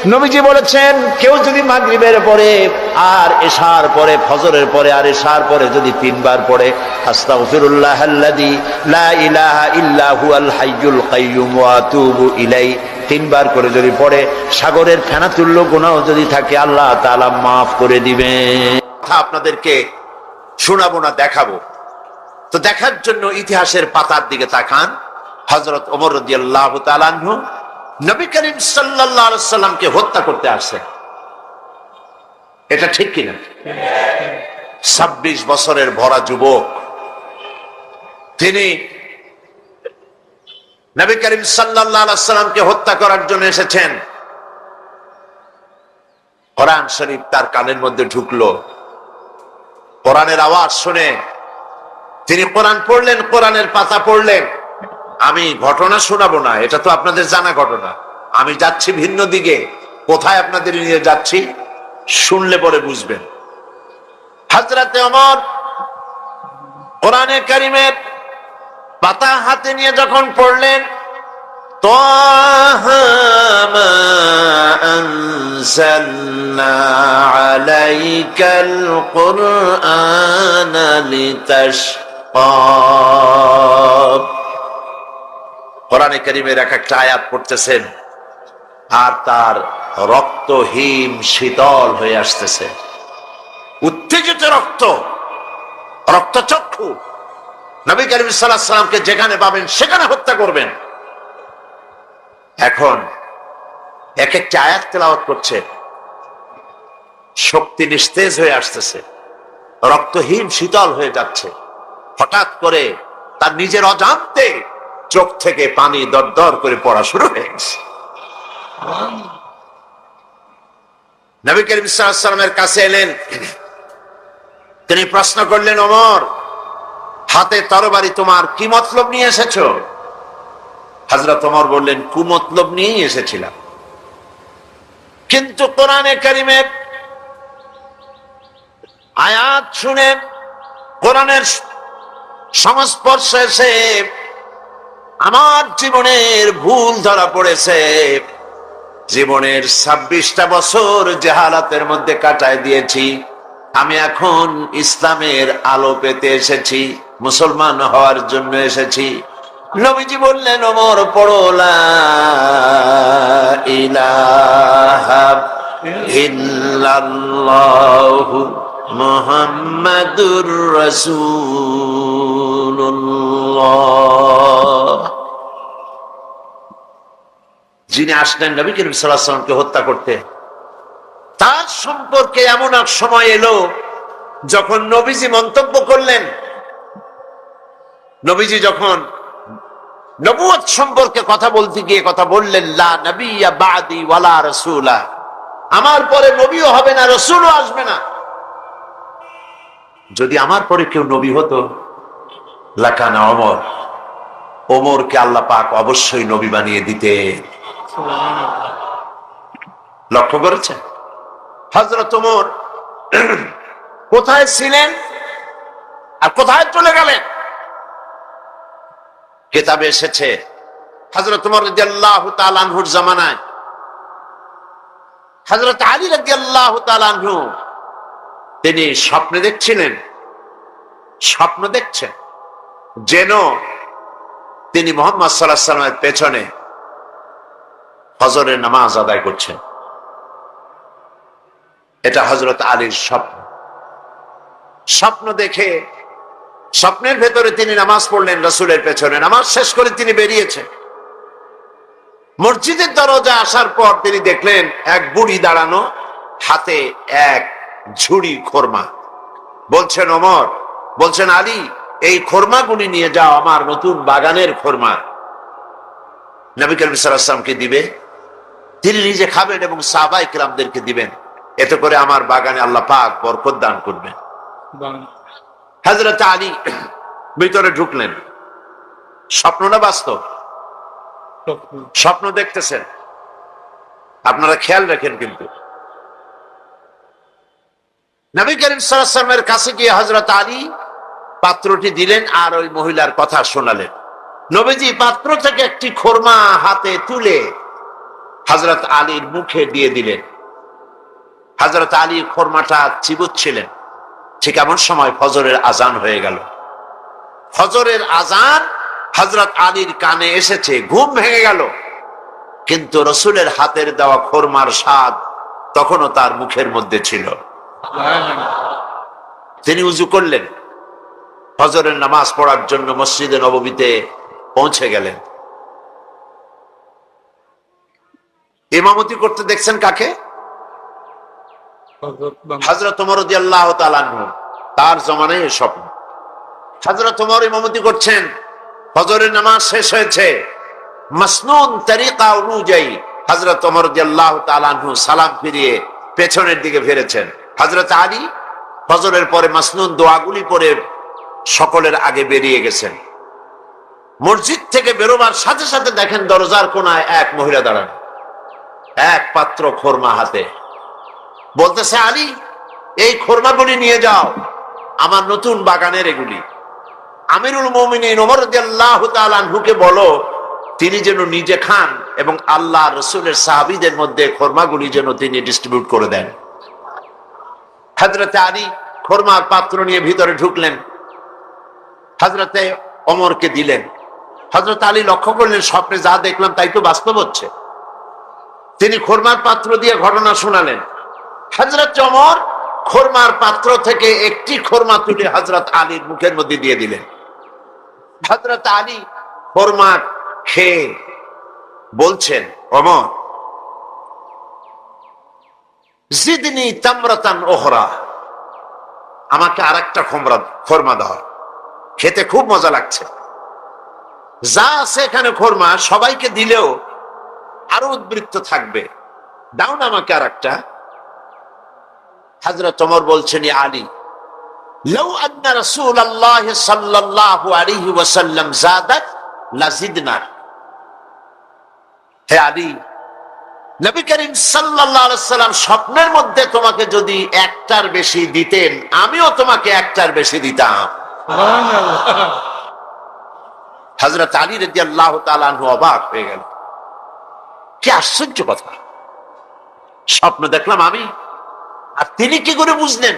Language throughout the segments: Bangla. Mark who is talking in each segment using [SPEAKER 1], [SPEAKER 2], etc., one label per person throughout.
[SPEAKER 1] নবীজি বলেছেন, কেউ যদি মাগরিবের পরে আর এশার পরে, ফজরের পরে আর এশার পরে যদি 3 বার পড়ে আস্তাগফিরুল্লাহাল্লাযী লা ইলাহা ইল্লা হুয়াল হাইয়ুল কাইয়্যুম ওয়া আতুবু ইলাইহি, 3 বার করে যদি পড়ে, সাগরের ফেনাতুল্য গুনাহ যদি থাকে আল্লাহ তাআলা মাফ করে দিবেন। কথা আপনাদেরকে শোনাবো না, দেখাবো। তো দেখার জন্য ইতিহাসের পাতার দিকে তাকান। হযরত ওমর রাদিয়াল্লাহু তাআলা আনহু নবী করিম সাল্লাল্লাহু আলাইহি সাল্লামকে হত্যা করতে আসছেন। এটা ঠিক কিনা? 26 বছরের ভরা যুবক, তিনি নবী করিম সাল্লাল্লাহু আলাইহি সাল্লামকে হত্যা করার জন্য এসেছেন। কোরআন শরীফ তার কানের মধ্যে ঢুকলো। কোরআনের আওয়াজ শুনে তিনি কোরআন পড়লেন, কোরআনের পাতা পড়লেন। আমি ঘটনা শোনাবো না, এটা তো আপনাদের জানা ঘটনা। আমি যাচ্ছি ভিন্ন দিকে, কোথায় আপনাদের নিয়ে যাচ্ছি শুনলে পরে বুঝবেন। হযরতে ওমর কোরআনে কারীমের পাতা হাতে নিয়ে যখন পড়লেন, তাহা মা আনজালনা আলাইকাল কুরআনা লিতাশকা, কোরআনে কারীমের এক একটা আয়াত পড়তেছেন আর তার রক্ত হিম শীতল হয়ে আসতেছে। উত্তেজিত রক্ত, রক্তচক্ষু। নবী করিম সাল্লাল্লাহু আলাইহি সাল্লামকে যেখানে পাবেন সেখানে হত্যা করবেন। এখন এক একটা আয়াত তেলাওয়াত করছে, শক্তি নিস্তেজ হয়ে আসতেছে, রক্তহীন শীতল হয়ে যাচ্ছে। হঠাৎ করে তার নিজের অজান্তে চোখ থেকে পানি দরদর করে পড়া শুরু হয়ে গেছে। নবী করিম সাল্লাল্লাহু আলাইহি সাল্লামের কাছে এলেন। তিনি প্রশ্ন করলেন, ওমর, হাতে তরবারি তোমার কি মতলব নিয়ে এসেছো? হযরত ওমর বললেন, কুমতলব নিয়েই এসেছিলাম, কিন্তু কোরআনে কারীমের আয়াত শুনে, কোরআনের সংস্পর্শে এসে আমার জীবনের ভুল ধরা পড়েছে। জীবনের 26টা বছর জাহালাতের মধ্যে কাটায় দিয়েছি। আমি এখন ইসলামের আলো পেতে এসেছি, মুসলমান হওয়ার জন্য এসেছি। নবীজি বললেন, ওমর পড়ো লা ইলাহা ইল্লাল্লাহু মুহাম্মাদুর রাসূলুল্লাহ। যিনি আসলেন নবী করিম সাল্লাল্লাহু আলাইহি ওয়াসাল্লামকে হত্যা করতে, তার সম্পর্কে এমন এক সময় এলো যখন নবীজি মন্তব্য করলেন। নবীজি যখন নবুয়ত সম্পর্কে কথা বলতে গিয়ে কথা বললেন, লা নবিয়্যা বাদি ওয়ালা রাসূলা, আমার পরে নবীও হবে না, রাসূলও আসবে না। যদি আমার পরে কেউ নবী হতো, লাকানা ওমর, ওমরকে আল্লাহ পাক অবশ্যই নবী বানিয়ে দিতে। লক্ষ্য করেছেন হযরত ওমর কোথায় ছিলেন আর কোথায় চলে গেলেন? কিতাবে এসেছে হযরত ওমর রাদিয়াল্লাহু তাআলা আনহুর জামানায় হযরত আলী রাদিয়াল্লাহু তাআলা আনহু তিনি স্বপ্নে দেখছিলেন, স্বপ্ন দেখছেন যেন তিনি মুহাম্মদ সাল্লাল্লাহু আলাইহি ওয়াসাল্লামের পেছনে ফজরের নামাজ আদায় করছেন। এটা হযরত আলীর স্বপ্ন। স্বপ্ন দেখে স্বপ্নের ভেতরে তিনি নামাজ পড়লেন রাসূলের পেছনে। নামাজ শেষ করে তিনি বেরিয়েছেন। মসজিদের দরজা আসার পর তিনি দেখলেন এক বুড়ি দাঁড়ানো, হাতে এক ঝুড়ি খোরমা। বলছেন ওমর, বলছেন আলী, এই খোরমাগুলি নিয়ে যাও, আমার নতুন বাগানের খোরমা। নবী করিম সাল্লাল্লাহু আলাইহি ওয়াসাল্লামকে দিবে, তিনি নিজে খাবেন এবং সাহাবায়ে কিরামদেরকে দিবেন। এতে করে আমার বাগানে আল্লাহ পাক বরকত দান করবেন। হযরত আলী ভিতরে ঢুকলেন। স্বপ্ন না বাস্তব? স্বপ্ন দেখতেছেন, আপনারা খেয়াল রাখেন। কিন্তু নবী করিম সাল্লাল্লাহু আলাইহি ওয়াসাল্লামের কাছে গিয়ে হযরত আলী পাত্রটি দিলেন আর ওই মহিলার কথা শোনালেন। নবীজি পাত্র থেকে একটি খোরমা হাতে তুলে হযরত আলীর মুখে দিয়ে দিলেন। হযরত আলী খোরমাটা চিবুচ্ছিলেন। ঠিক এমন সময় ফজরের আজান হয়ে গেল। ফজরের আজান হযরত আলীর কানে এসেছে, ঘুম ভেঙে গেল, কিন্তু রসুলের হাতের দেওয়া খোরমার স্বাদ তখনও তার মুখের মধ্যে ছিল। তিনি উজু করলেন, ফজরের নামাজ পড়ার জন্য মসজিদে নববীতে পৌঁছে গেলেন। ইমামতি করতে দেখছেন কাকে? হযরত ওমর রাদিয়াল্লাহু তাআলা আনহু। তার জমানায় এই স্বপ্ন। হযরত ওমর ইমামতি করছেন, ফজরের নামাজ শেষ হয়েছে, মাসনুন তরিকা অনুযায়ী হযরত ওমর রাদিয়াল্লাহু তাআলা আনহু সালাম ফিরিয়ে পেছনের দিকে ফিরেছেন। হযরত আলী ফজরের পরে মাসনুন দোয়াগুলি পড়ে সকলের আগে বেরিয়ে গেছেন। মসজিদ থেকে বেরোবার সাথে সাথে দেখেন দরজার কোনায় এক মহিলা দাঁড়ানো, এক পাত্র খোরমা হাতে। বলতেছে, আলী, এই খোরমাগুলি নিয়ে যাও, আমার নতুন বাগানের এগুলি। আমিরুল মুমিনিন ওমর রাদিয়াল্লাহু তাআলা আনহুকে বলো তিনি যেন নিজে খান এবং আল্লাহ রসুলের সাহাবীদের মধ্যে খোরমাগুলি যেন তিনি ডিস্ট্রিবিউট করে দেন। হযরতে আলী খোরমার পাত্র নিয়ে ভিতরে ঢুকলেন, হযরতে ওমরকে দিলেন। হযরত আলী লক্ষ্য করলেন, স্বপ্নে যা দেখলাম তাই তো বাস্তব হচ্ছে। তিনি খোরমার পাত্র দিয়ে ঘটনা শোনালেন। হযরত ওমর খোরমার পাত্র থেকে একটি খোরমা তুলে হযরত আলীর মুখের মধ্যে দিয়ে দিলেন। হযরত আলী খোরমা খেয়ে বলছেন, ওমর, জিদনি তামরাতান ওখরা, আমাকে আরেকটা খোরমা দাও, খেতে খুব মজা লাগছে। যা আছে এখানে খোরমা সবাইকে দিলেও আরো উদ্বৃত্ত থাকবে, দাও না আমাকে আরেকটা। হযরত ওমর বলছেন, ইয়া আলী, লাউ আন্না রাসূলুল্লাহ সাল্লাল্লাহু আলাইহি ওয়াসাল্লাম যাদাক লাজিদনা। হে আলী, নবী করিম সাল্লাল্লাহু আলাইহি ওয়াসাল্লাম স্বপ্নের মধ্যে তোমাকে যদি একটার বেশি দিতেন, আমিও তোমাকে একটার বেশি দিতাম। সুবহানাল্লাহ। হযরত আলী রাদিয়াল্লাহু তাআলা আনহু অবাক হয়ে গেল। কি আশ্চর্য কথা, স্বপ্ন দেখলাম আমি, আর তিনি কি করে বুঝলেন?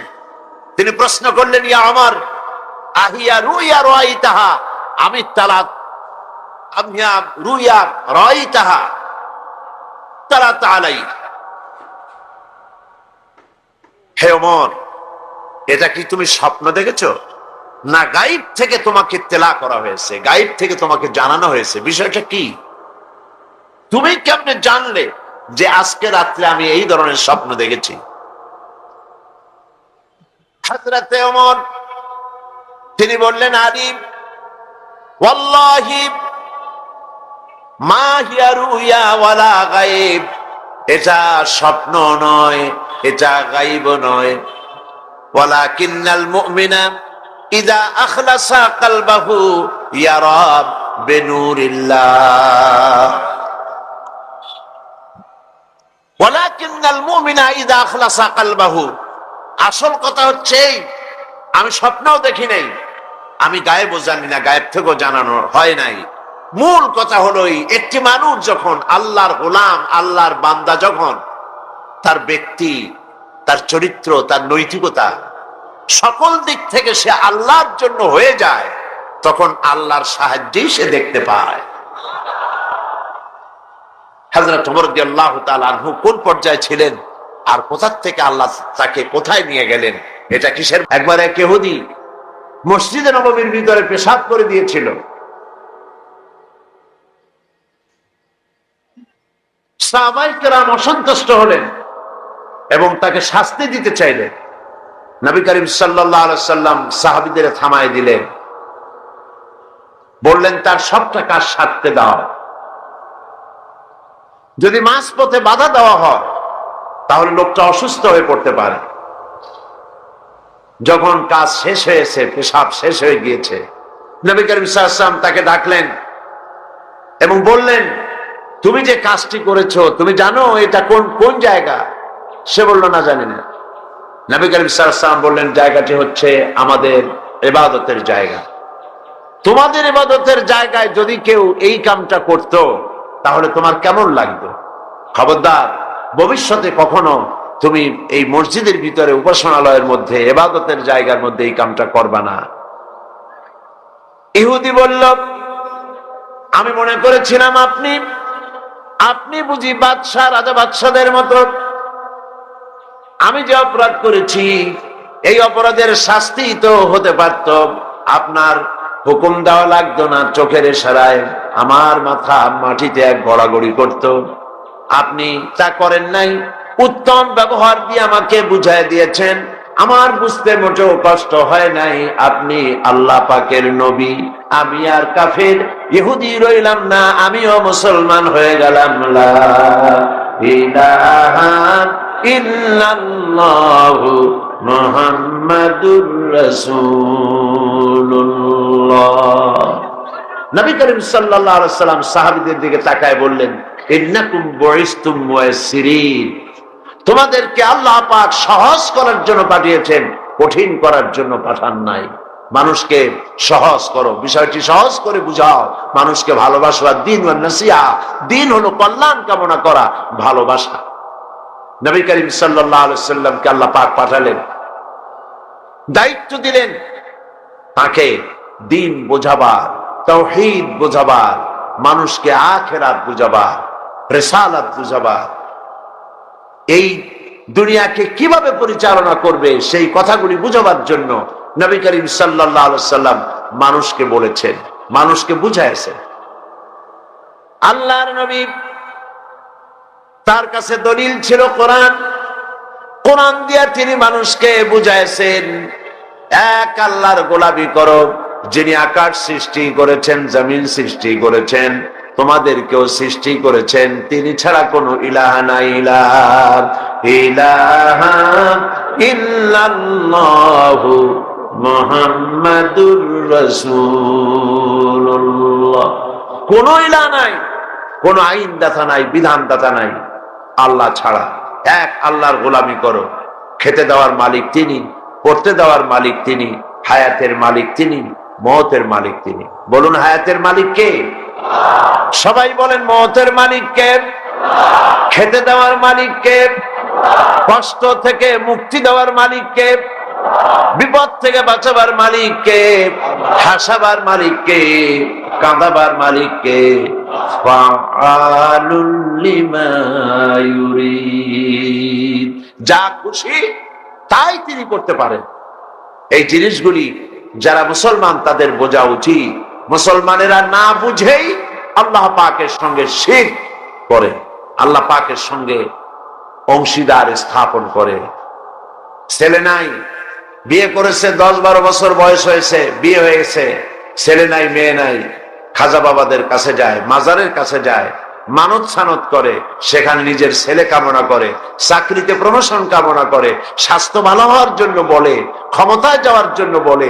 [SPEAKER 1] তিনি প্রশ্ন করলেন, ইয়া ওমর, আহিয়া রুইয়া রাইতাহা আমি তালাত আমিয়া রুইয়া রাইতাহা তালাত আলাই। হে ওমর, এটা কি তুমি স্বপ্ন দেখেছো, না গায়েব থেকে তোমাকে তেলা করা হয়েছে, গায়েব থেকে তোমাকে জানানো হয়েছে? বিষয়টা কি? তুমি কেমনে জানলে যে আজকে রাত্রে আমি এই ধরনের স্বপ্ন দেখেছি? হযরতে ওমর তিনি বললেন, আলী, ওয়াল্লাহি মা হিয়া রুয়া ওয়ালা গায়েব, এটা স্বপ্ন নয়, এটা গায়েব নয়। ওয়ালাকিন্নাল মুমিনা ইযা আখলাসা কলবাহু ইয়ারা বিনুরিল্লাহ। ওয়ালাকিন্নাল মুমিনা ইযা আখলাসা কলবাহু, আসল কথা হচ্ছে আমি স্বপ্নও দেখি নাই, আমি গায়েবও জানি না, গায়েব থেকেও জানানো হয় নাই। মূল কথা হলো একটি মানুষ যখন আল্লাহর গোলাম, আল্লাহর বান্দা, যখন তার ব্যক্তি, তার চরিত্র, তার নৈতিকতা সকল দিক থেকে সে আল্লাহর জন্য হয়ে যায়, তখন আল্লাহর সাহায্যেই সে দেখতে পায়। হযরত ওমর রাদিয়াল্লাহু তাআলা আনহু কোন পর্যায়ে ছিলেন আর কোথা থেকে আল্লাহ তাকে কোথায় নিয়ে গেলেন, এটা কিসের? একবার এক ইহুদি মসজিদে নববীর ভিতরে পেশাব করে দিয়েছিল। সাহাবায়ে কেরাম অসন্তুষ্ট হলেন এবং তাকে শাস্তি দিতে চাইলেন। নবী করিম সাল্লাল্লাহু আলাইহি সাল্লাম সাহাবীদের থামায় দিলেন, বললেন তার সবটা কাজ সারতে দাও। যদি মাঝপথে বাধা দেওয়া হয় তাহলে লোকটা অসুস্থ হয়ে পড়তে পারে। যখন কাজ শেষ হয়েছে, পেশাব শেষ হয়ে গিয়েছে, নবী করিম সাল্লাল্লাহু আলাইহি ওয়াসাল্লাম তাকে ডাকলেন এবং বললেন, তুমি যে কাজটি করেছো তুমি জানো এটা কোন কোন জায়গা? সে বলল, না, জানি না। নবী করিম সাল্লাল্লাহু আলাইহি ওয়াসাল্লাম বললেন, জায়গাটি হচ্ছে আমাদের ইবাদতের জায়গা। তোমাদের ইবাদতের জায়গায় যদি কেউ এই কামটা করত তাহলে তোমার কেমন লাগতো? খবরদার, ভবিষ্যতে কখনো তুমি এই মসজিদের ভিতরে উপাসনালয়ের মধ্যে ইবাদতের জায়গার মধ্যে এই কামটা করবা না। ইহুদি বলল, আমি মনে করেছিলাম আপনি বুঝি বাদশাহ, রাজা বাদশাদের মতো। আমি যে অপরাধ করেছি এই অপরাধের শাস্তি তো হতে পারত, আপনার হুকুম দেওয়া লাগতো না, চোখের ইশারায় আমার মাথা মাটিতে এক গড়াগড়ি করত। আপনি তা করেন নাই, উত্তম ব্যবহার দিয়ে আমাকে বুঝাই দিয়েছেন, আমার বুঝতে মোটেও কষ্ট হয় নাই। আপনি আল্লাহ পাকের নবী, আমি আর কাফের ইহুদি রইলাম না, আমিও মুসলমান হয়ে গেলাম। লা ইলাহা ইল্লাল্লাহু মুহাম্মাদুর রাসূলুল্লাহ। নবী করিম সাল্লাল্লাহু আলাইহি ওয়াসাল্লাম সাহাবীদের দিকে তাকায় বললেন, ইন্নাকুম বুইসতুম মুয়াসসিরিন, তোমাদেরকে আল্লাহ পাক সহজ করার জন্য পাঠিয়েছেন, কঠিন করার জন্য পাঠান নাই। মানুষকে সহজ করো, বিষয়টি সহজ করে বুঝাও, মানুষকে ভালোবাসা। দ্বীন ওয়ান নাসিহা, দ্বীন হলো কল্যাণ কামনা করা, ভালোবাসা। নবী করিম সাল্লাল্লাহু আলাইহি ওয়াসাল্লামকে আল্লাহ পাক পাঠালেন, দায়িত্ব দিলেন তাকে দ্বীন বোঝাবার, তাওহীদ বোঝাবার, মানুষকে আখিরাত বুঝাবার, রিসালাত বুঝাবার, এই দুনিয়াকে কিভাবে পরিচালনা করবে সেই কথাগুলি বুঝাবার জন্য নবী করিম সাল্লাল্লাহু আলাইহি ওয়াসাল্লাম মানুষকে বলেছেন, মানুষকে বুঝাইছেন। আল্লাহর নবী, তার কাছে দলিল ছিল কোরআন, কোরআন দিয়ে তিনি মানুষকে বুঝাইছেন, এক আল্লাহর গোলামি করো, যিনি আকাশ সৃষ্টি করেছেন, জমিন সৃষ্টি করেছেন, তোমাদেরকেও সৃষ্টি করেছেন, তিনি ছাড়া কোনো ইলাহা নাই। ইলাহা ইল্লাল্লাহু মুহাম্মাদুর রাসূলুল্লাহ। কোন ইলাহ নাই, কোন আইনদাতা নাই, বিধানদাতা নাই আল্লাহ ছাড়া। এক আল্লাহর গোলামি করো। খেতে দেওয়ার মালিক তিনি, পড়তে দেওয়ার মালিক তিনি, হায়াতের মালিক তিনি, মওতের মালিক তিনি। বলুন, হায়াতের মালিক কে? সবাই বলেন, মওতের মালিক কে? খেতে দেওয়ার মালিক কে? কষ্ট থেকে মুক্তি দেওয়ার মালিক কে? বিপদ থেকে বাঁচাবার মালিক কে? হাসাবার মালিক কে? কাঁদাবার মালিক কে? ফাআলুল লিমা ইউরিদ, যা খুশি তাই তিনি করতে পারেন। এই জিনিসগুলি যারা মুসলমান তাদের বোঝা উচিত। মুসলমানেরা না বুঝেই আল্লাহ পাকের সঙ্গে শিরক করে, আল্লাহ পাকের সঙ্গে অংশীদার স্থাপন করে। ছেলে নাই, বিয়ে করেছে, 10-12 বছর বয়স হয়েছে, বিয়ে হয়ে গেছে, ছেলে নাই, মেয়ে নাই, খাজা বাবাদের কাছে যায়, মাজারের কাছে যায়, মানত সানত করে, সেখানে নিজের ছেলে কামনা করে, চাকরিতে প্রমোশন কামনা করে, স্বাস্থ্য ভালো হওয়ার জন্য বলে, ক্ষমতায় যাওয়ার জন্য বলে।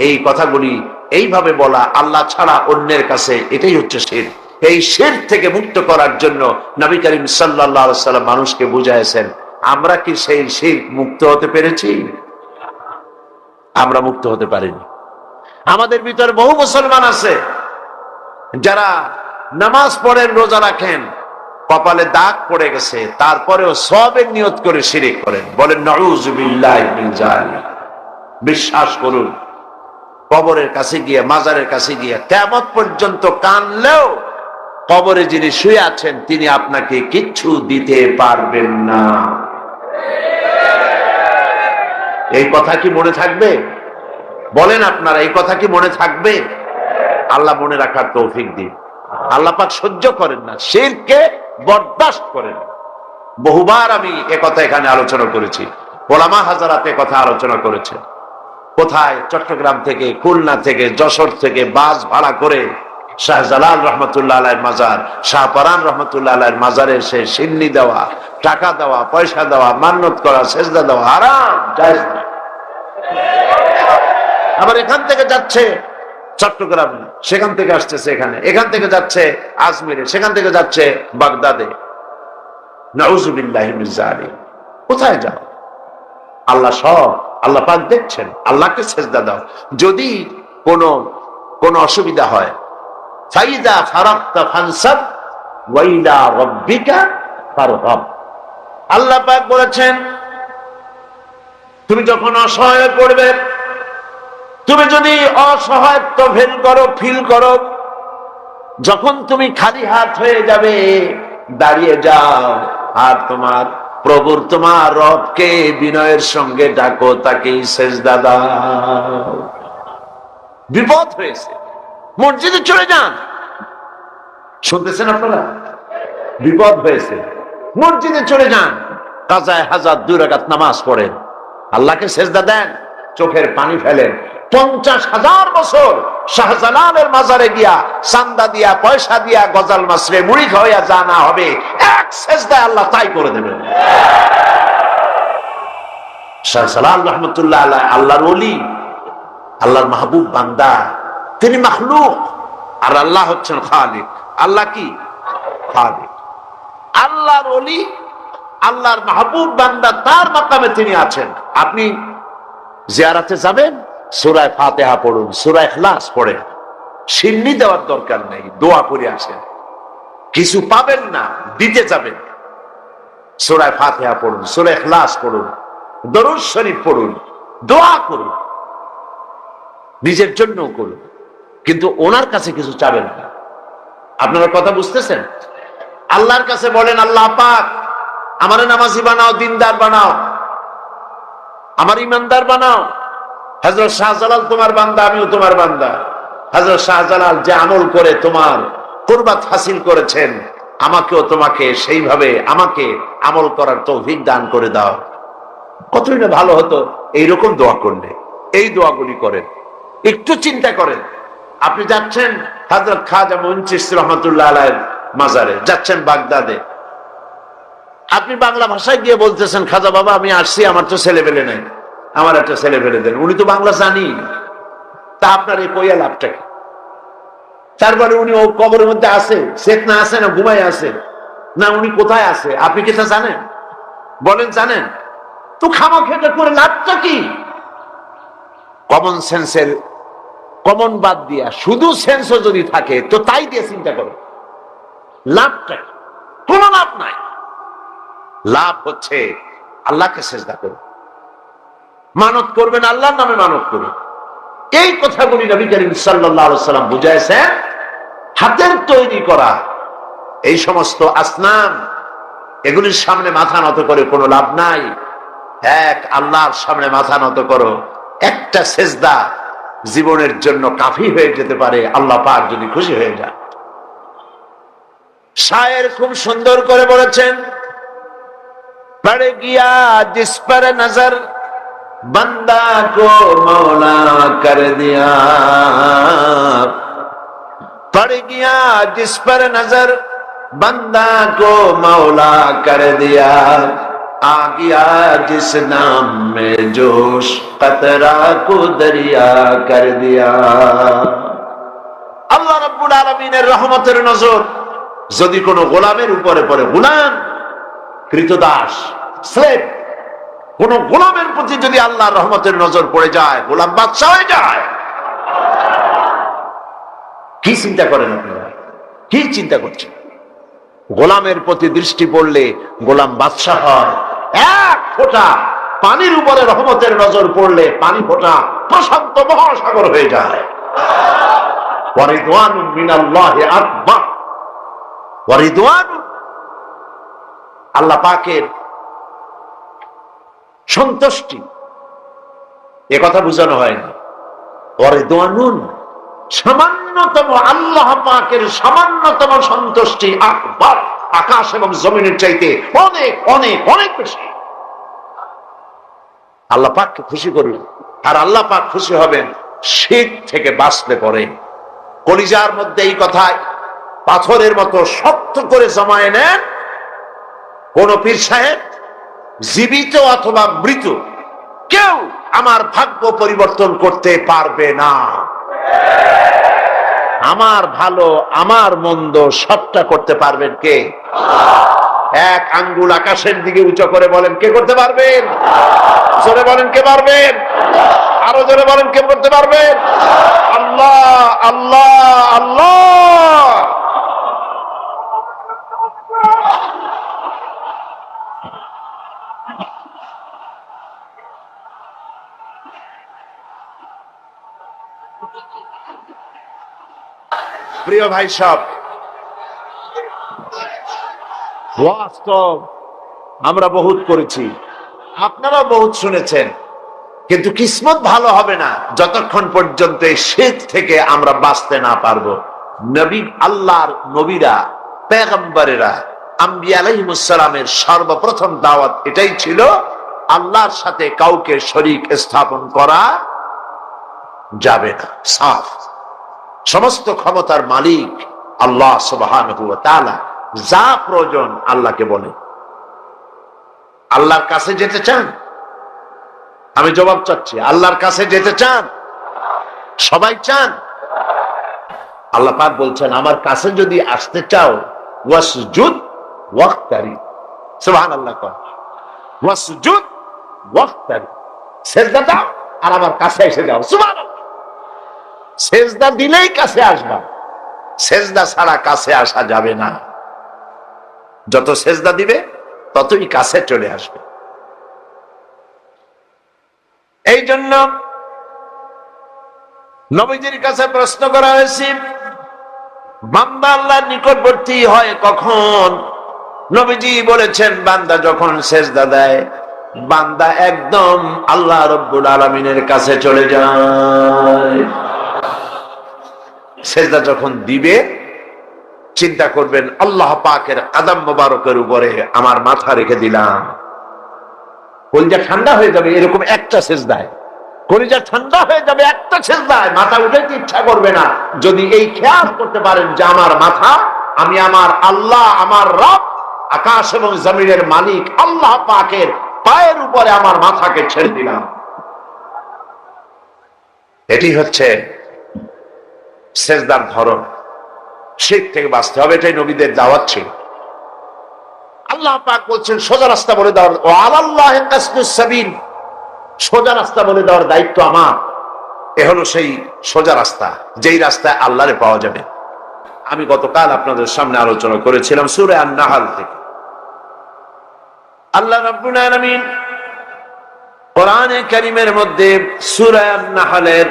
[SPEAKER 1] এই কথাগুলি এইভাবে বলা আল্লাহ ছাড়া অন্যের কাছে, এটাই হচ্ছে শিরক। এই শিরক থেকে মুক্ত করার জন্য নবী করিম সাল্লাল্লাহু আলাইহি ওয়াসাল্লাম মানুষকে বুঝাইছেন। আমরা কি সেই শিরক মুক্ত হতে পেরেছি? আমরা মুক্ত হতে পারিনি। আমাদের ভিতর বহু মুসলমান আছে যারা নামাজ পড়েন, রোজা রাখেন, কপালে দাগ পড়ে গেছে, তারপরেও সওয়াবের নিয়ত করে শিরক করেন। বলেন নাউযুবিল্লাহি মিন যালিক। বিশ্বাস করুন, কবরের কাছে গিয়ে, মাজারের কাছে গিয়ে কিয়ামত পর্যন্ত কানলেও কবরে যিনি শুয়ে আছেন তিনি আপনাকে কিচ্ছু দিতে পারবেন না। এই কথা কি মনে থাকবে? বলেন আপনারা, এই কথা কি মনে থাকবে? আল্লাহ মনে রাখার তৌফিক দিন। আল্লাহ পাক সহ্য করেন না, শিরককে বরদাস্ত করেন। বহুবার আমি একথা এখানে আলোচনা করেছি, ওলামা হাজারাত কথা আলোচনা করেছে। কোথায়? চট্টগ্রাম থেকে, খুলনা থেকে, যশোর থেকে বাস ভাড়া করে শাহজালাল রহমতুল্লাহ আলাইহির মাজার, শাহপরান রহমতুল্লাহ আলাইহির মাজারে এসে সিন্নি দেওয়া, টাকা দেওয়া, পয়সা দেওয়া, মান্নত করা, সেজদা দেওয়া হারাম, জায়েজ না। আবার এখান থেকে যাচ্ছে চট্টগ্রামে, সেখান থেকে আসতেছে এখানে, এখান থেকে যাচ্ছে আজমিরে, সেখান থেকে যাচ্ছে বাগদাদে। নাউযুবিল্লাহি মিন যালিক। কোথায় যাও? আল্লাহ সব, আল্লাহ পাক দেখছেন। আল্লাহকে সেজদা দাও। যদি কোনো অসুবিধা হয়, ফাইদা ফারাগতা ফানসাব ওয়া ইলা রাব্বিকা ফারহাম। আল্লাহ পাক বলেছেন, তুমি যখন অসহায় পড়বে, তুমি যদি অসহায়ত্ব ফিল করো, যখন তুমি খালি হাত হয়ে যাবে, দাঁড়িয়ে যাও আর তোমার প্রভুর, তোমার রবকে বিনয়ের সঙ্গে ডাকো, তাকে সেজদা দাও। বিপদ হয়েছে, মসজিদে চলে যান। শুনতেছেন আপনারা? বিপদ হয়েছে, মসজিদে চলে যান, কাজায় হাজার 2 রাকাত নামাজ পড়েন, আল্লাহকে সেজদা দেন, চোখের পানি ফেলেন। 50,000 বছর শাহজালালের মাজারে গিয়া চান্দা দিয়া, পয়সা দিয়া, গজাল মাসরে মুড়ি খাওয়া জানা হবে, এক সেজদায় আল্লাহ তাই করে দেবেন। শাহজালাল রহমতুল্লাহ আলাইহ আল্লাহর ওলি, আল্লাহর মাহবুব বান্দা, তিনি মাখলুক আর আল্লাহ হচ্ছেন খালিক। আল্লাহ কি? খালিক। আল্লাহর ওলি, আল্লাহর মাহবুব বান্দা, তার মাকামে তিনি আছেন। আপনি জিয়ারাতে যাবেন, সূরা ফাতিহা পড়ুন, সূরা ইখলাস পড়েন, সিন্নি দেওয়ার দরকার নেই, দোয়া করে আসেন। কিছু পাবেন না, দিতে যাবেন, সূরা ফাতিহা পড়ুন, সূরা ইখলাস পড়ুন, দরুদ শরীফ পড়ুন, দোয়া করুন, নিজের জন্য করুন, কিন্তু ওনার কাছে কিছু চাবেন না। আপনারা কথা বুঝতেছেন? আল্লাহর কাছে বলেন, আল্লাহ পাক আমার নামাজি বানাও, দিনদার বানাও, আমার ইমানদার বানাও। হযরত শাহজালাল তোমার বান্দা, আমিও তোমার বান্দা। হযরত শাহজালাল যে আমল করে তোমার কুরবাত হাসিল করেছেন, আমাকেও তোমাকে সেইভাবে আমাকে আমল করার তৌফিক দান করে দাও। কতই না ভালো হতো এইরকম দোয়া করলে। এই দোয়াগুলি করেন, একটু চিন্তা করেন। আপনি যাচ্ছেন হযরত খাজা মুঈন চিশতি রহমাতুল্লাহ আলাইহির মাজারে, যাচ্ছেন বাগদাদে, আপনি বাংলা ভাষায় গিয়ে বলতেছেন, খাজা বাবা আমি আসছি, আমার তো ছেলে পেলে নাই, আমার একটা ছেলে পেলে দেন। উনি তো বাংলা জানি, তা আপনার এই কইয়া লাভটা কি? তারপরে উনি ও কবরের মধ্যে আছে, চেতনা আছে না ঘুমাই আছে, না উনি কোথায় আছে আপনি কি তা জানেন? বলেন জানেন? তো খামাখেটা করে লাভটা কি? কমন সেন্সের, কমন বাদ দিয়া শুধু সেন্সও যদি থাকে তো তাই দিয়ে চিন্তা করো, লাভটা কি? কোনো লাভ নাই। লাভ হচ্ছে আল্লাহকে সেজদা করো, মানত করবেন, আল্লাহর নামে মানত করুন। এই কথাগুলি নবী করিম সাল্লাল্লাহু আলাইহি ওয়াসাল্লাম বুঝাইছেন। হাতের তৈরি করা এই সমস্ত আসনাম, এগুলির সামনে মাথা নত করে কোনো লাভ নাই। এক আল্লাহর সামনে মাথা নত করো, একটা সেজদা জীবনের জন্য কাফি হয়ে যেতে পারে, আল্লাহ পাক যদি খুশি হয়ে যায়। শায়ের খুব সুন্দর করে বলেছেন, পড় গিয়া জিস পর নজর बंदा को मौला कर दिया, पड़ गया जिस पर नजर बंदा को मौला कर दिया, आ गया जिस नाम में जोश कतरा को दरिया कर दिया। আল্লাহ রাব্বুল আলামিনের রহমতের নজর যদি কোনো গোলামের উপরে পড়ে, গোলাম কৃতদাস স্লেভ, কোন গোলামের প্রতি যদি আল্লাহর রহমতের নজর পড়ে যায়, গোলাম বাদশা হয়ে যায়। কি চিন্তা করেন আপনারা? কি চিন্তা করছেন? গোলামের প্রতি দৃষ্টি পড়লে গোলাম বাদশা হয়। এক ফোঁটা পানির উপরে রহমতের নজর পড়লে পানি ফোঁটা প্রশান্ত মহাসাগর হয়ে যায়। ওয়ারিদওয়ানুম মিনাল্লাহি আকবার, ওয়ারিদওয়ানুম আল্লাহ পাকের সন্তুষ্টি, এ কথা বোঝানো হয়নি। ওয়ারিদওয়ানুন সামান্যতম আল্লাহ পাকের সামান্যতম সন্তুষ্টি আকবার, আকাশ এবং জমিনের চাইতে অনেক অনেক অনেক বেশি। আল্লাহ পাককে খুশি করুন, আর আল্লাহ পাক খুশি হবেন শীত থেকে বাঁচতে পরে। কলিজার মধ্যে এই কথায় পাথরের মতো শক্ত করে জমায়ে নেন। কোন পীর সাহেব জীবিত অথবা মৃত কেউ আমার ভাগ্য পরিবর্তন করতে পারবে না। আমার ভালো আমার মন্দ সবটা করতে পারবেন কে? এক আঙ্গুল আকাশের দিকে উঁচু করে বলেন, কে করতে পারবেন? জোরে বলেন, কে পারবেন? আরো জোরে বলেন, কে করতে পারবেন? আল্লাহ আল্লাহ আল্লাহ। প্রিয় ভাই সব, বাস্তব আমরা বহুত করেছি, আপনারা বহুত শুনেছেন, কিন্তু কিসমত ভালো হবে না যতক্ষণ পর্যন্ত এই শিরক থেকে আমরা বাঁচতে না পারবো। নবী, আল্লাহর নবীরা, পেগম্বরেরা, আম্বিয়া আলাইহিমুস সালামের সর্বপ্রথম দাওয়াত এটাই ছিল, আল্লাহর সাথে কাউকে শরীক স্থাপন করা যাবে না। সাফ, সমস্ত ক্ষমতার মালিক আল্লাহ সুবহানাহু ওয়া তাআলা, যা প্রয়োজন আল্লাহকে বলে। আল্লাহর কাছে যেতে চান? আমি জবাব চাচ্ছি, আল্লাহর কাছে যেতে চান? সবাই চান? আল্লাহ পাক বলছেন, আমার কাছে যদি আসতে চাও ওয়াসজুদ ওয়াক্তারি। সুবহানাল্লাহ, কর ওয়াসজুদ ওয়াক্তারি, সিজদা দাও আর আমার কাছে এসে যাও। সুবহানাল্লাহ, সিজদা দিলেই কাছে আসবা, সিজদা ছাড়া কাছে আসা যাবে না। যত সিজদা দিবে ততই কাছে চলে আসবে। এই জন্য নবীজির কাছে প্রশ্ন করা হয়েছে, বান্দা আল্লাহর নিকটবর্তী হয় কখন? নবীজি বলেছেন, বান্দা যখন সিজদা দেয়, বান্দা একদম আল্লাহ রাব্বুল আলামিনের কাছে চলে যায়। সিজদা যখন দিবে, চিন্তা করবেন, আল্লাহ পাকের কদম মোবারকের উপরে আমার মাথা রেখে দিলাম। কলিজা ঠান্ডা হয়ে যাবে এরকম একটা সিজদায়, কলিজা ঠান্ডা হয়ে যাবে একটা সিজদায়, মাথা উঠাইতে ইচ্ছা করবে না। যদি এই খেয়াল করতে পারেন যে আমার মাথা, আমি আমার আল্লাহ, আমার রব, আকাশ এবং জমিনের মালিক আল্লাহ পাকের পায়ের উপরে আমার মাথাকে ছেড়ে দিলাম। এটি হচ্ছে সিজদার ধরন। শিরক থেকে বাঁচতে হবে, এটাই নবীদের দাওয়াত ছিল। আল্লাহ পাক বলছেন, সোজা রাস্তা বলে দেওয়ার, ও আলাল্লাহি কাসদুস সাবিল, সোজা রাস্তা বলে দেওয়ার দায়িত্ব আমার। এ হলো সেই সোজা রাস্তা, যেই রাস্তায় আল্লাহরে পাওয়া যাবে। আমি গতকাল আপনাদের সামনে আলোচনা করেছিলাম সূরা আন-নাহল থেকে। আল্লাহ রাব্বুল আলামিন কোরআনে কারীমের মধ্যে সূরা আন-নাহলের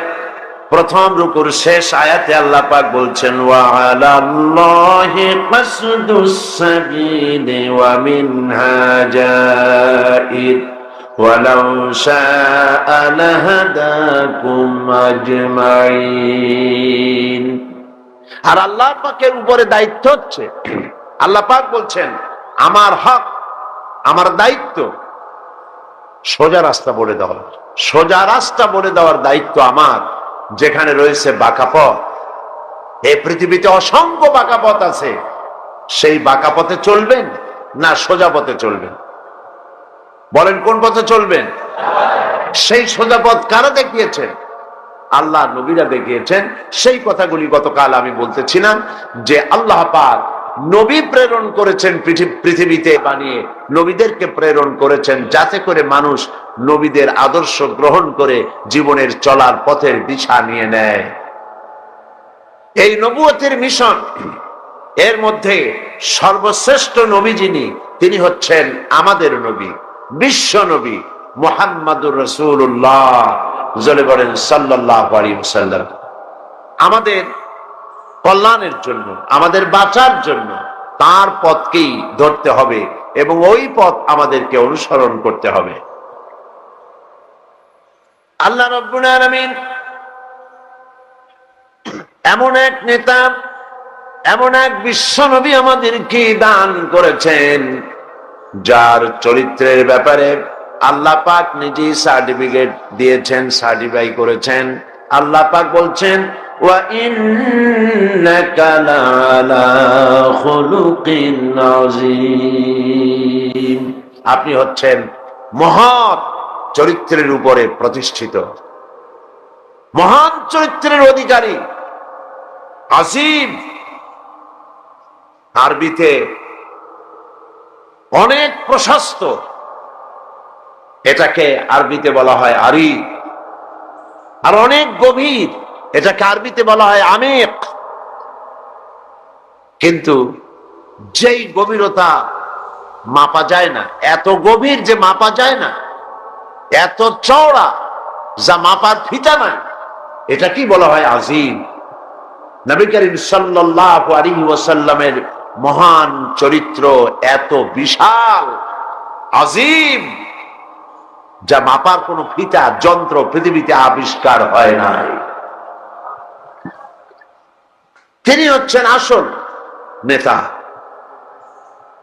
[SPEAKER 1] প্রথম রুকুর শেষ আয়াতে আল্লাহ পাক বলছেন, ওয়া আলাল্লাহি কাসদুস সাবিলি ওয়া মিনহা জাইদ ওয়ালাউ শাআ লাহাদাকুম আজমাইন। আর আল্লাহ পাকের উপরে দায়িত্ব হচ্ছে, আল্লাহ পাক বলছেন, আমার হক, আমার দায়িত্ব সোজা রাস্তা বলে দেওয়া। সোজা রাস্তা বলে দেওয়ার দায়িত্ব আমার। যেখানে রয়েছে বাঁকা পথ, এই পৃথিবীতে অসংখ্য বাঁকা পথ আছে, সেই বাঁকা পথে চলবেন না সোজা পথে চলবেন? বলেন, কোন পথে চলবেন? সেই সোজা পথ কারা দেখিয়েছেন? আল্লাহ নবীরা দেখিয়েছেন। সেই কথাগুলি গতকাল আমি বলতেছিলাম যে আল্লাহ পাক নবী প্রেরণ করেছেন পৃথিবীতে বানিয়ে, নবীদেরকে প্রেরণ করেছেন যাতে করে মানুষ নবীদের আদর্শ গ্রহণ করে জীবনের চলার পথের দিশা নিয়ে নেয়। এই নবুয়তের মিশন, এর মধ্যে সর্বশ্রেষ্ঠ নবী যিনি, তিনি হচ্ছেন আমাদের নবী, বিশ্ব নবী মুহাম্মাদুর রাসূলুল্লাহ, জোরে বলেন সাল্লাল্লাহু আলাইহি ওয়াসাল্লাম। আমাদের কল্যাণের জন্য, আমাদের বাঁচার জন্য তার পথকেই ধরতে হবে এবং ওই পথ আমাদেরকে অনুসরণ করতে হবে। আল্লাহ রাব্বুল আলামিন এমন এক নেতা, এমন এক বিশ্ব নবী আমাদেরকে দান করেছেন, যার চরিত্রের ব্যাপারে আল্লাহ পাক নিজেই সার্টিফিকেট দিয়েছেন, সার্টিফাই করেছেন। আল্লাহ পাক বলছেন, ওয়া ইন্নাকা লাআলা খুলুকিন আযীম, আপনি হচ্ছেন মহৎ চরিত্রের উপরে প্রতিষ্ঠিত, মহান চরিত্রের অধিকারী। আযীম আরবিতে অনেক প্রশস্ত, এটাকে আরবিতে বলা হয় আরি। আর অনেক গভীর, এটাকে আরবিতে বলা হয় আমিক। কিন্তু যেই গভীরতা মাপা যায় না, এত গভীর যে মাপা যায় না, এত চওড়া যা মাপার ফিতা নাই, এটা কি বলা হয়? আজিম। নবী করিম সাল্লাল্লাহু আলাইহি ওয়াসাল্লামের মহান চরিত্র এত বিশাল, আজিম, যা মাপার কোন ফিতা যন্ত্র পৃথিবীতে আবিষ্কার হয় নাই। তিনি হচ্ছেন আসল নেতা,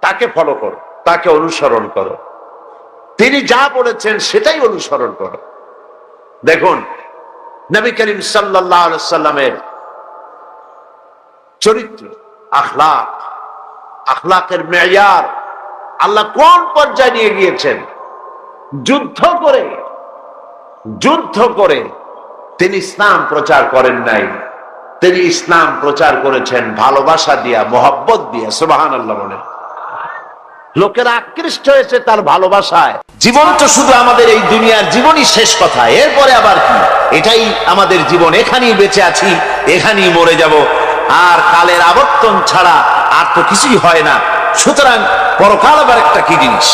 [SPEAKER 1] তাকে ফলো করো, তাকে অনুসরণ করো, তিনি যা বলেছেন সেটাই অনুসরণ করো। দেখুন নবী করিম সাল্লাল্লাহু আলাইহি ওয়াসাল্লামের চরিত্র, আখলাক, আখলাকের মেয়ার আল্লাহ কোন পর্যায়ে নিয়ে গিয়েছেন। যুদ্ধ করে তিনি ইসলাম প্রচার করেন নাই, তিনি ইসলাম প্রচার করেছেন ভালোবাসা দিয়া, মোহাব্বত দিয়া। সুবহানাল্লাহ বলেন। লোকেরা আকৃষ্ট হয়েছে তার ভালোবাসায়। জীবন তো শুধু আমাদের এই দুনিয়ার জীবনই শেষ কথা, এরপরে আবার কি? এটাই আমাদের জীবন, এখানেই বেঁচে আছি, এখানেই মরে যাব, আর কালের আবর্তন ছাড়া আর তো কিছুই হয় না। সুতরাং পরকাল আবার একটা কি জিনিস?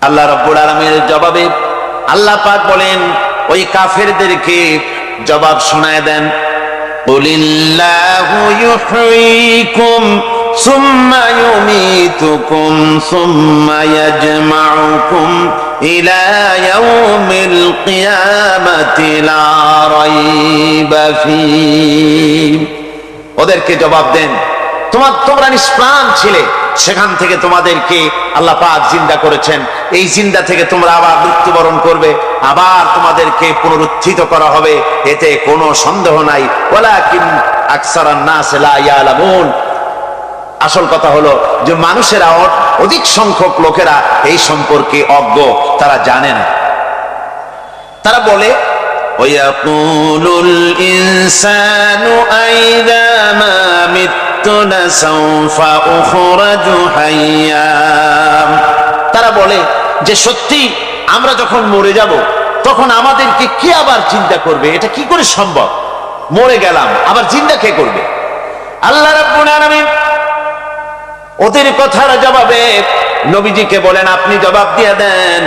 [SPEAKER 1] আল্লাহ রাব্বুল আলামিনের জবাবে আল্লাহ পাক বলেন, ওই কাফেরদেরকে জবাব শোনায় দেন, কুলিল্লাহু ইউহয়িকুম সুম্মা ইউমীতুকুম সুম্মা ইয়াজমাউকুম ইলা ইয়াউমিল কিয়ামাতি লা রাইবা ফীহ। ওদেরকে জবাব দেন, তোমরা নিষ্প্রাণ ছিলে, সেখান থেকে তোমাদেরকে আল্লাহ পাক জিন্দা করেছেন, এই জিন্দা থেকে তোমরা আবার মৃত্যুবরণ করবে, আবার তোমাদেরকে পুনরুত্থিত করা হবে, এতে কোনো সন্দেহ নাই। ওয়ালাকিন আকসারান নাস লা ইয়ালামুন। আসল কথা হলো যে মানুষেরা, অধিক সংখ্যক লোকেরা এই সম্পর্কে অজ্ঞ, তারা জানে না। তারা বলে, ওয়ায়াকুলুল ইনসানু আইযা মা মিততু লাসাউফা উখরাজু হাইয়্যা। তারা বলে যে সত্যি আমরা যখন মরে যাব তখন আমাদেরকে কে আবার চিন্তা করবে? এটা কি করে সম্ভব? মরে গেলাম, আবার চিন্তা কে করবে? আল্লাহ রাব্বুল আলামিন ওদের কথার জবাবে নবীজিকে বলেন, আপনি জবাব দিয়ে দেন,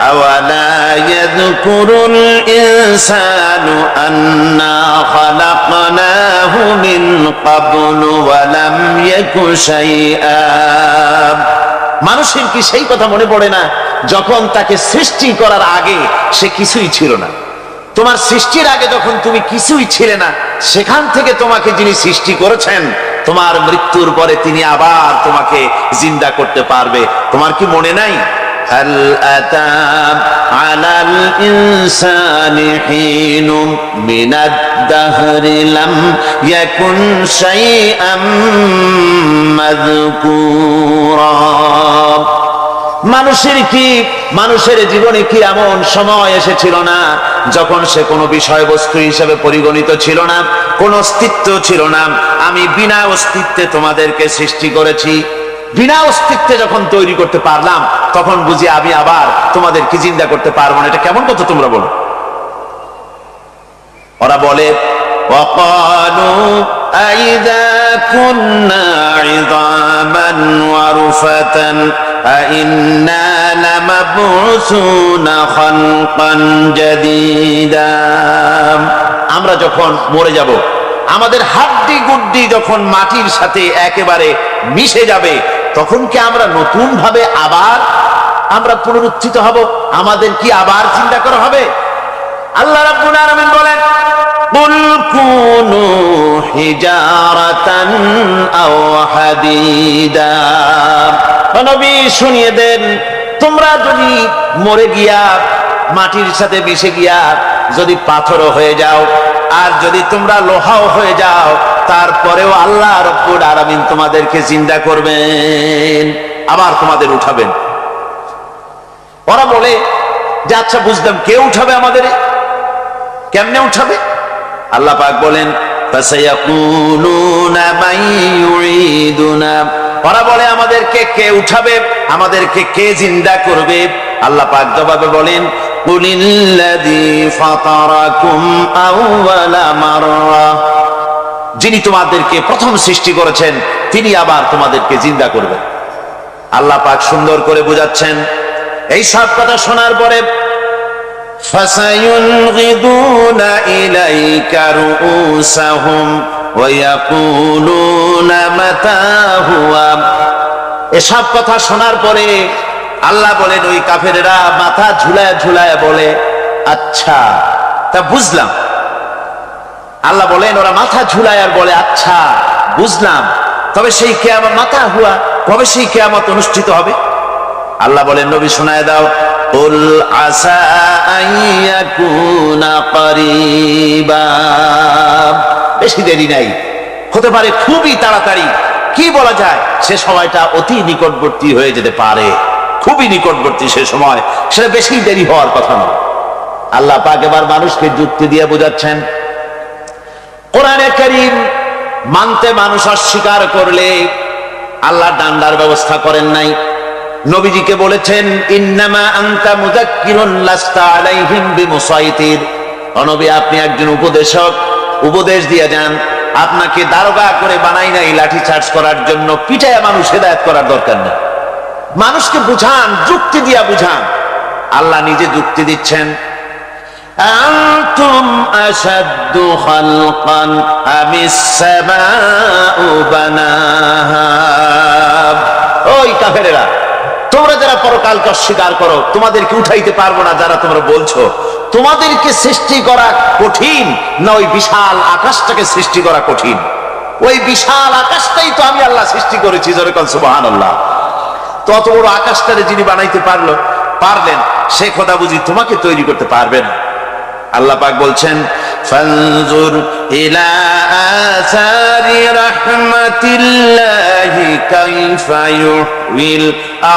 [SPEAKER 1] আওয়ালা ইয়াযকুরুল ইনসানু আন্না খালাকনাহু মিন ক্বাবলু ওয়া লাম ইয়াকু শাইআ। মানুষের কি সেই কথা মনে পড়ে না যখন তাকে সৃষ্টি করার আগে সে কিছুই ছিল না? তোমার সৃষ্টির আগে যখন তুমি কিছুই ছিলে না, সেখান থেকে তোমাকে যিনি সৃষ্টি করেছেন, তোমার মৃত্যুর পরে তিনি আবার তোমাকে জিন্দা করতে পারবে। তোমার কি মনে নাই? হাল আতা আলাল ইনসানি হিনুম মিনাদ দাহরি লাম ইয়াকুন শাইআম মাযকুরা। মানুষের জীবনে কি এমন সময় এসেছিল না যখন সে কোনো বিষয়বস্তু হিসেবে পরিগণিত ছিল না, কোনো অস্তিত্ব ছিল না? আমি বিনা অস্তিত্বে তোমাদেরকে সৃষ্টি করেছি, বিনা অস্তিত্বে যখন তৈরি করতে পারলাম তখন বুঝি আমি আবার তোমাদেরকে জিন্দা করতে পারবো না? এটা কেমন কথা তোমরা বলো? ওরা বলে, ওয়াকালু আইযা কুন্না ইযামান ওয়া রুফাতান আইন্না লামাবউসুনা খালকান জাদীদা। আমরা যখন মরে যাব, আমাদের হাড্ডি গুড্ডি যখন মাটির সাথে একেবারে মিশে যাবে, তখন কি আমরা নতুন ভাবে আবার আমরা পুনরুত্থিত হব? আমাদের কি আবার চিন্তা করা হবে? আল্লাহ রাব্বুল আলামিন বলেন, কুল কুনু হিজারাতান আও হাদিদা। নবী শুনিয়ে দেন, তোমরা যদি মরে গিয়া মাটির সাথে মিশে গিয়া যদি পাথরও হয়ে যাও, আর যদি তোমরা লোহাও হয়ে যাও, তারপরেও আল্লাহ রাব্বুল আলামিন তোমাদেরকে জিন্দা করবেন, আবার তোমাদের উঠাবেন। ওরা বলে যে আচ্ছা বুঝলাম, কে উঠাবে আমাদের? কেমনে উঠাবে? আল্লাহ পাক বলেন, ফাসায়াকুলুনা মান ইউঈদুনা। ওরা বলে আমাদেরকে কে উঠাবে, আমাদেরকে কে জিন্দা করবে? আল্লাহ পাক জবাবে বলেন, কুলিল্লাযী ফাতারাকুম আউওয়ালা মাররা। যিনি তোমাদেরকে প্রথম সৃষ্টি করেছেন তিনি আবার তোমাদেরকে জিন্দা করবেন। আল্লাহ পাক সুন্দর করে বুঝাচ্ছেন। এই সব কথা শোনার পরে فَسَيُنْغِضُونَ إِلَيْكَ رُؤُوسَهُمْ وَيَقُولُونَ مَتَى هُوَ। এসব কথা শোনার পরে আল্লাহ বলেন ওই কাফেরেরা মাথা ঝুলায় ঝুলায় বলে আচ্ছা তা বুঝলাম। আল্লাহ বলেন ওরা মাথা ঝুলায় আর বলে আচ্ছা বুঝলাম, তবে সেই কিয়ামত মাথা হুয়া, কবে সেই কিয়ামত অনুষ্ঠিত হবে? আল্লাহ বলেন নবী শোনায় দাও, কুল আসা আইয়াকুনা করিবা, বেশি দেরি নাই, হতে পারে খুবই তাড়াতাড়ি। কি বলা যায়, সে সময়টা অতি নিকটবর্তী হয়ে যেতে পারে, খুবই নিকটবর্তী সে সময়, সেটা বেশি দেরি হওয়ার কথা নয়। আল্লাহ পাক এবার মানুষকে যুক্তি দিয়ে বোঝাচ্ছেন। কোরআনে কারীম মানতে মানুষ অস্বীকার করলে আল্লাহ ডান্ডার ব্যবস্থা করেন নাই। নবীজিকে বলেছেন ইন্নামা আনতা মুযাক্কিরুন লাস্তা আলাইহিম বিমুসাইতির। নবী আপনি একজন উপদেশক, উপদেশ দিয়ে যান, আপনাকে দারোগা করে বানাই নাই লাঠি চার্জ করার জন্য, পিটায়া মানুষ হেদায়েত করার দরকার নেই। মানুষকে বুঝান, যুক্তি দিয়া বুঝান। আল্লাহ নিজে যুক্তি দিচ্ছেন, আনতুম আশাদ্দু খালকান আমিস সামাউ বানাহা। ওই কাফেরেরা, তোমরা যারা পরকালকে অস্বীকার করো, তোমাদেরকে উঠাইতে পারবো না যারা তোমরা বলছো, তোমাদেরকে সৃষ্টি করা কঠিন না ওই বিশাল আকাশটাকে সৃষ্টি করা কঠিন? ওই বিশাল আকাশটাই তো আমি আল্লাহ সৃষ্টি করেছি, জোরে কোন সুবহানাল্লাহ। তত বড় আকাশটারে যিনি বানাইতে পারলেন, সে খোদা বুঝি তোমাকে তৈরি করতে পারবেন? আল্লাহ পাক বলছেন ফানজুর ইলা আসারি রাহমাতিল্লাহি কাইফা ইউহিল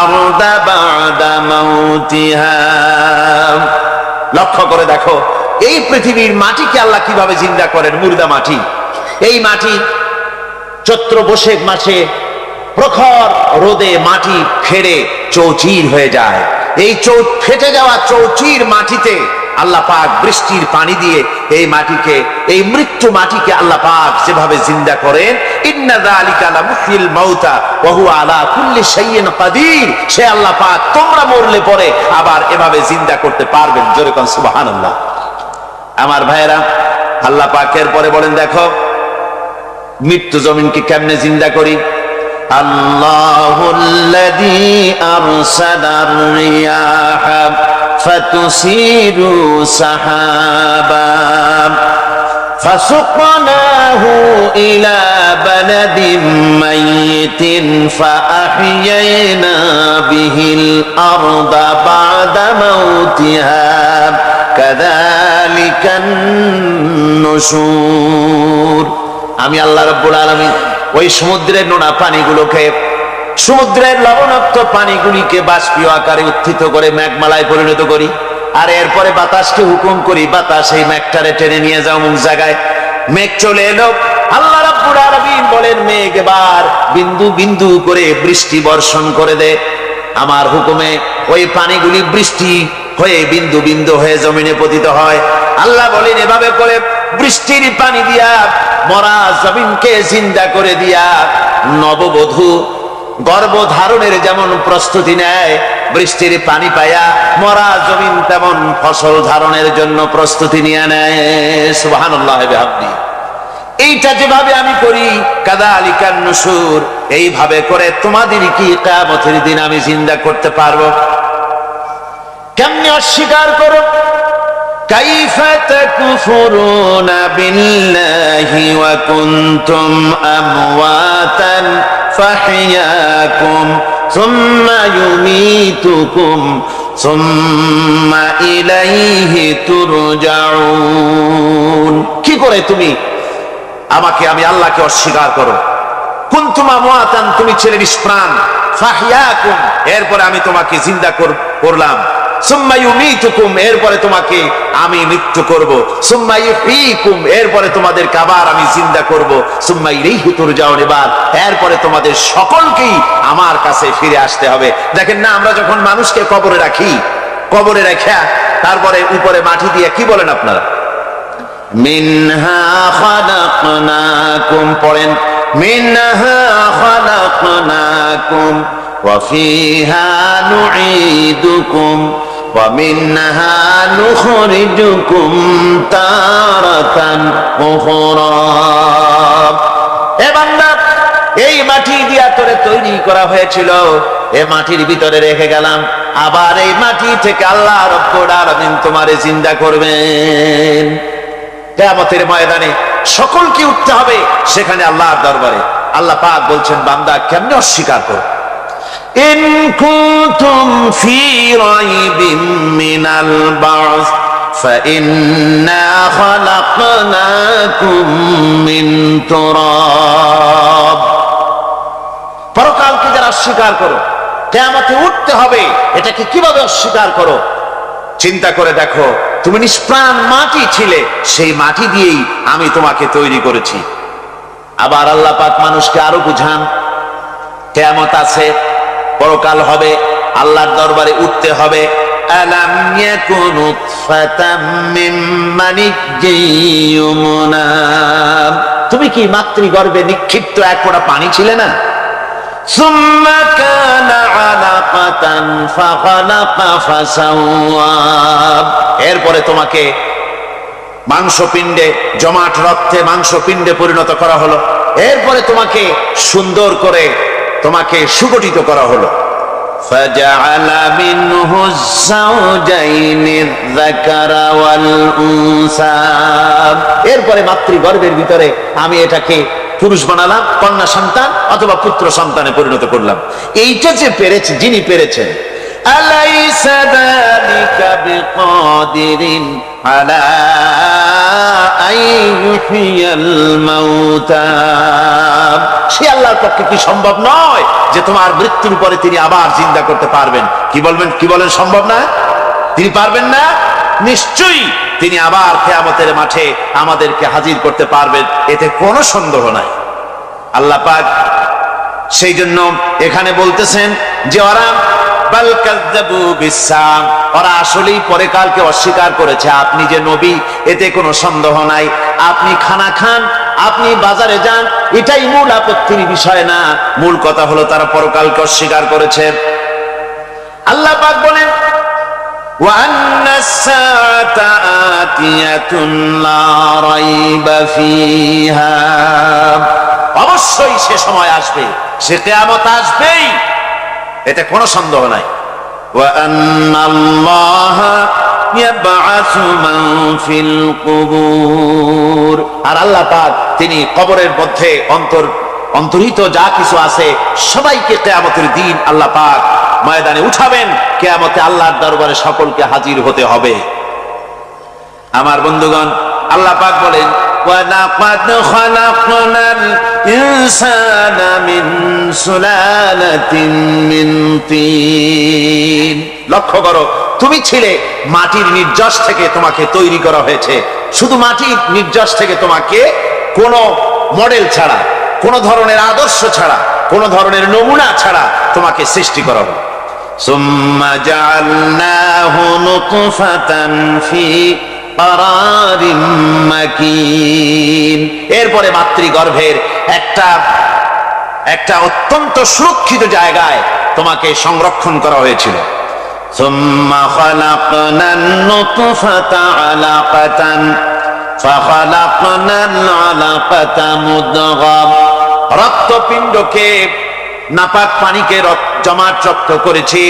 [SPEAKER 1] আরদা বা'দা মাউতিহা। লক্ষ্য করে দেখো এই পৃথিবীর মাটিকে আল্লাহ কিভাবে জিন্দা করেন। মুর্দা মাটি, এই মাটি চৈত্র বৈশাখ মাসে প্রখর রোদে মাটি ফেড়ে চৌচির হয়ে যায়। এই ফেটে যাওয়া চৌচির মাটিতে আল্লাহ পাক বৃষ্টির পানি দিয়ে এই মাটিকে, এই মৃত্যু মাটিকে আল্লাহ পাক যেভাবে জিন্দা করেন, ইন্না যালিকা লামুহয়িল মাউতা ওয়া হুয়া আলা কুল্লি শাইইন কাদির, সে আল্লাহ পাক তোমরা মরলে পরে আবার এভাবে জিন্দা করতে পারবেন। জোরে কোন সুবহানাল্লাহ। আমার ভাইয়েরা, আল্লাহ পাকের পরে বলেন দেখো মৃত্যু জমিনকে কেমনে জিন্দা করি। আল্লাহুল্লাযী আরসালার রিয়াহা ফাতুসিরু সাহাবা ফাসুকনাহু ইলা বালাদিন মাইয়িতিন ফাআহইয়ানা বিহিল আরদা বা'দা মাউতিহা কাযালিকান নুশুর। আমি আল্লাহ রাব্বুল আলামিন ওই সমুদ্রের নোনা পানিগুলোকে, সমুদ্রের লবণাক্ত পানিগুলিকে বাষ্পীয় আকারে উত্থিত করে মেঘমালায় পরিণত করি, আর এরপরে বাতাসকে হুকুম করি, বাতাস এই মেঘটারে টেনে নিয়ে যাও অমুক জায়গায়। মেঘ চলে এলো, আল্লাহ রাব্বুল আলামিন বলেন মেঘ এবার বিন্দু বিন্দু করে বৃষ্টি বর্ষণ করে দে। আমার হুকুমে ওই পানিগুলি বৃষ্টি হয়ে বিন্দু বিন্দু হয়ে জমিনে পতিত হয়। আল্লাহ বলেন এভাবে করে বৃষ্টির পানি দিয়া মরা জমিনকে জিন্দা করে দিয়া নববধূ গর্ভধারণের যেমন প্রস্তুতি নেয়, বৃষ্টির পানি পায়া মরা জমিন তেমন ফসল ধারণের জন্য প্রস্তুতি নিয়ে নেয়। সুবহানাল্লাহ বিহামদি। এইটা যেভাবে আমি করি কাযালিকান নুশুর, এইভাবে করে তোমাদের কি কিয়ামতের দিন আমি জিন্দা করতে পারবো? কেমনে অস্বীকার করো? কাইফা তাকফুরুনা বিল্লাহি ওয়া কুনতুম আমওয়াতান ফাহইয়াকুম সুম্মা ইউমীতুকুম সুম্মা ইলাইহি তুরজাউন। কি করে তুমি আমি আল্লাহকে অস্বীকার করো? কুনতুম আমওয়াতান, তুমি ছিলে নিষ্প্রাণ, ফাহইয়াকুম, এরপরে আমি তোমাকে জিন্দা করলাম, সুম্মা ইউমীতুকুম, এরপরে তোমাকে আমি মৃত্যু করব, সুম্মা ইউহয়িকুম, এরপরে তোমাদেরকে আবার আমি জিন্দা করব, সুম্মা ইলাইহি তুরজাউন, এরপরে তোমাদের সকলকেই আমার কাছে ফিরে আসতে হবে। দেখেন না, আমরা যখন মানুষকে কবরে রাখি, কবরে রাখা তারপরে উপরে মাটি দিয়ে কি বলেন আপনারা? মিনহা খালাকনাকুম, পড়েন মিনহা খালাকনাকুম وفيها نعيدكم ومنها نخرجكم تارة أخرى এ বান্দা এই মাটি দিয়া তোরে তৈরি করা হয়েছিল এই মাটির ভিতরে রেখে গেলাম আবার এই মাটি থেকে আল্লাহ রব্বুল আলামিন তোমারে জিন্দা করবেন কিয়ামতের ময়দানে সকলকে উঠতে হবে সেখানে আল্লাহর দরবারে আল্লাহ পাক বলছেন বান্দা কেমনে অস্বীকার করো ইন কুনতুম ফি রাইবিন মিনাল বা'স فإنا خلقناكم من تراب পরকালকে যারা অস্বীকার করো কিয়ামতে উঠতে হবে এটাকে কিভাবে অস্বীকার করো চিন্তা করে দেখো তুমি নিষ্প্রাণ মাটি ছিলে সেই মাটি দিয়েই আমি তোমাকে তৈরি করেছি আবার আল্লাহ পাক মানুষকে আরো বুঝান কিয়ামত আছে পরকাল হবে আল্লাহর দরবারে উঠতে হবে আলাম ইয়াকুনু ফাতাম মিন মানিজ্জিয়ুমনা তুমি কি মাতৃগর্ভে নিক্ষিপ্ত এক ফোঁটা পানি ছিলে না সুম্মা কানা আলাকাতান ফাখালাকা ফাসাওয়া এরপরে তোমাকে মাংসপিণ্ডে জমাট রক্তে মাংসপিণ্ডে পরিণত করা হলো এরপরে তোমাকে সুন্দর করে তোমাকে সুগঠিত করা হলো فجعل منه الزوجين الذكر والأنثى এরপরে মাতৃগর্ভের ভিতরে আমি এটাকে পুরুষ বানালাম কন্যা সন্তান অথবা পুত্র সন্তানে পরিণত করলাম এইটা যে পেরেছে যিনি পেরেছেন আলাইসা যালিকা বিকাদিরিন আলা আইয়ুহিয়াল মাউতা সে আল্লাহর পক্ষে কি সম্ভব নয় যে তোমার মৃত্যুর পরে তিনি আবার জিন্দা করতে পারবেন কি বলেন সম্ভব না তিনি পারবেন না নিশ্চয়ই তিনি আবার কিয়ামতের মাঠে আমাদেরকে হাজির করতে পারবেন এতে কোনো সন্দেহ নাই আল্লাহ পাক সেই জন্য এখানে বলতেছেন যে ওরা বাল কাযযাবু বিসাম ওরা আসলেই পরে কালকে অস্বীকার করেছে আপনি যে নবী এতে কোনো সন্দেহ নাই আপনি খানা খান আপনি বাজারে যান এটাই মূল আপত্তির বিষয় না মূল কথা হলো তারা পরকালকে অস্বীকার করেছে আল্লাহ পাক বলেন ওয়া আন্নাস সাআতা আতিয়াতুন লা রাইবা ফিহা অবশ্যই সে সময় আসবে সে কিয়ামত আসবেই এতে কোনো সন্দেহ নাই ওয়া আন্নাল্লাহা ইয়াবআসু মান ফিল কুবুর আর আল্লাহ পাক তিনি কবরের মধ্যে অন্তর্হিত যা কিছু আছে সবাইকে কিয়ামতের দিন আল্লাহ পাক ময়দানে উঠাবেন কিয়ামতে আল্লাহর দরবারে সকলকে হাজির হতে হবে আমার বন্ধুগণ আল্লাহ পাক বলেন وَلَقَدْ خَلَقْنَا الْإِنسَانَ مِنْ سُلَالَةٍ مِنْ طِينٍ লক্ষ্য করো তুমি ছিলে মাটির নির্যাস থেকে তোমাকে তৈরি করা হয়েছে শুধু মাটির নির্যাস থেকে তোমাকে কোনো মডেল ছাড়া কোনো ধরনের আদর্শ ছাড়া কোনো ধরনের নমুনা ছাড়া তোমাকে সৃষ্টি করা হলো সুম্মা জাআলনাহু নুতফাতান ফি قرارٍ مكين এরপরে মাতৃগর্ভের একটা অত্যন্ত সুরক্ষিত জায়গায় তোমাকে সংরক্ষণ করা হয়েছিল ثم خلقنا النطفة علقة فخلقنا العلقة مضغة রক্তপিণ্ডকে নাপাক পানিকে জমাট রক্ত করেছি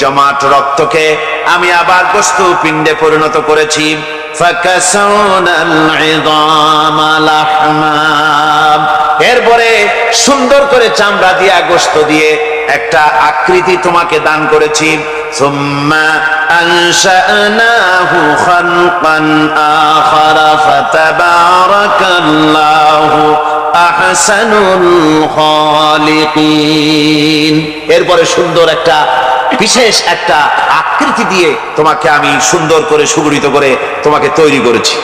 [SPEAKER 1] জমাট রক্তকে আমি আবার গোশত পিণ্ডে পরিণত করেছি এরপরে সুন্দর করে চামড়া দিয়া গোশত দিয়ে একটা আকৃতি তোমাকে দান করেছি সুম্মা আনশানাহু খালকান আখারা ফাতাবারাকাল্লাহু আহসানুল খালিকিন এরপরে সুন্দর একটা বিশেষ একটা আকৃতি দিয়ে তোমাকে আমি সুন্দর করে সুগঠিত করে তোমাকে তৈরি করেছি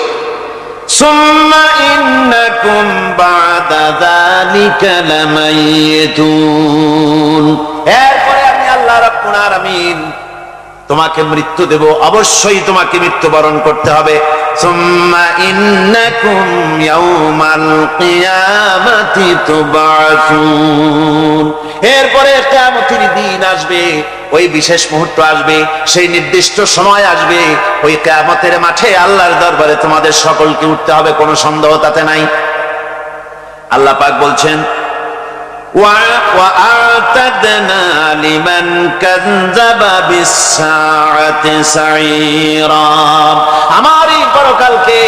[SPEAKER 1] সুম্মা ইন্নাকুম বা'দা যালিকা লামাইতুন এরপরে আমি আল্লাহ রাব্বুল আলামিন তোমাকে মৃত্যু দেব, অবশ্যই তোমাকে মৃত্যুবরণ করতে হবে। সুম্মা ইন্নাকুম ইয়াউমাল কিয়ামাতি তুবআসুন, এরপরে কিয়ামতের দিন আসবে, ওই বিশেষ মুহূর্ত আসবে, সেই নির্দিষ্ট সময় আসবে, ওই কিয়ামতের মাঠে আল্লাহর দরবারে তোমাদের সকলকে উঠতে হবে, কোনো সন্দেহ তাতে নাই। আল্লাহ পাক বলছেন وَأَعْتَدْنَا لِمَنْ كَذَّبَ بِالسَّاعَةِ سَعِيرًا, আমার এই পরকালকে,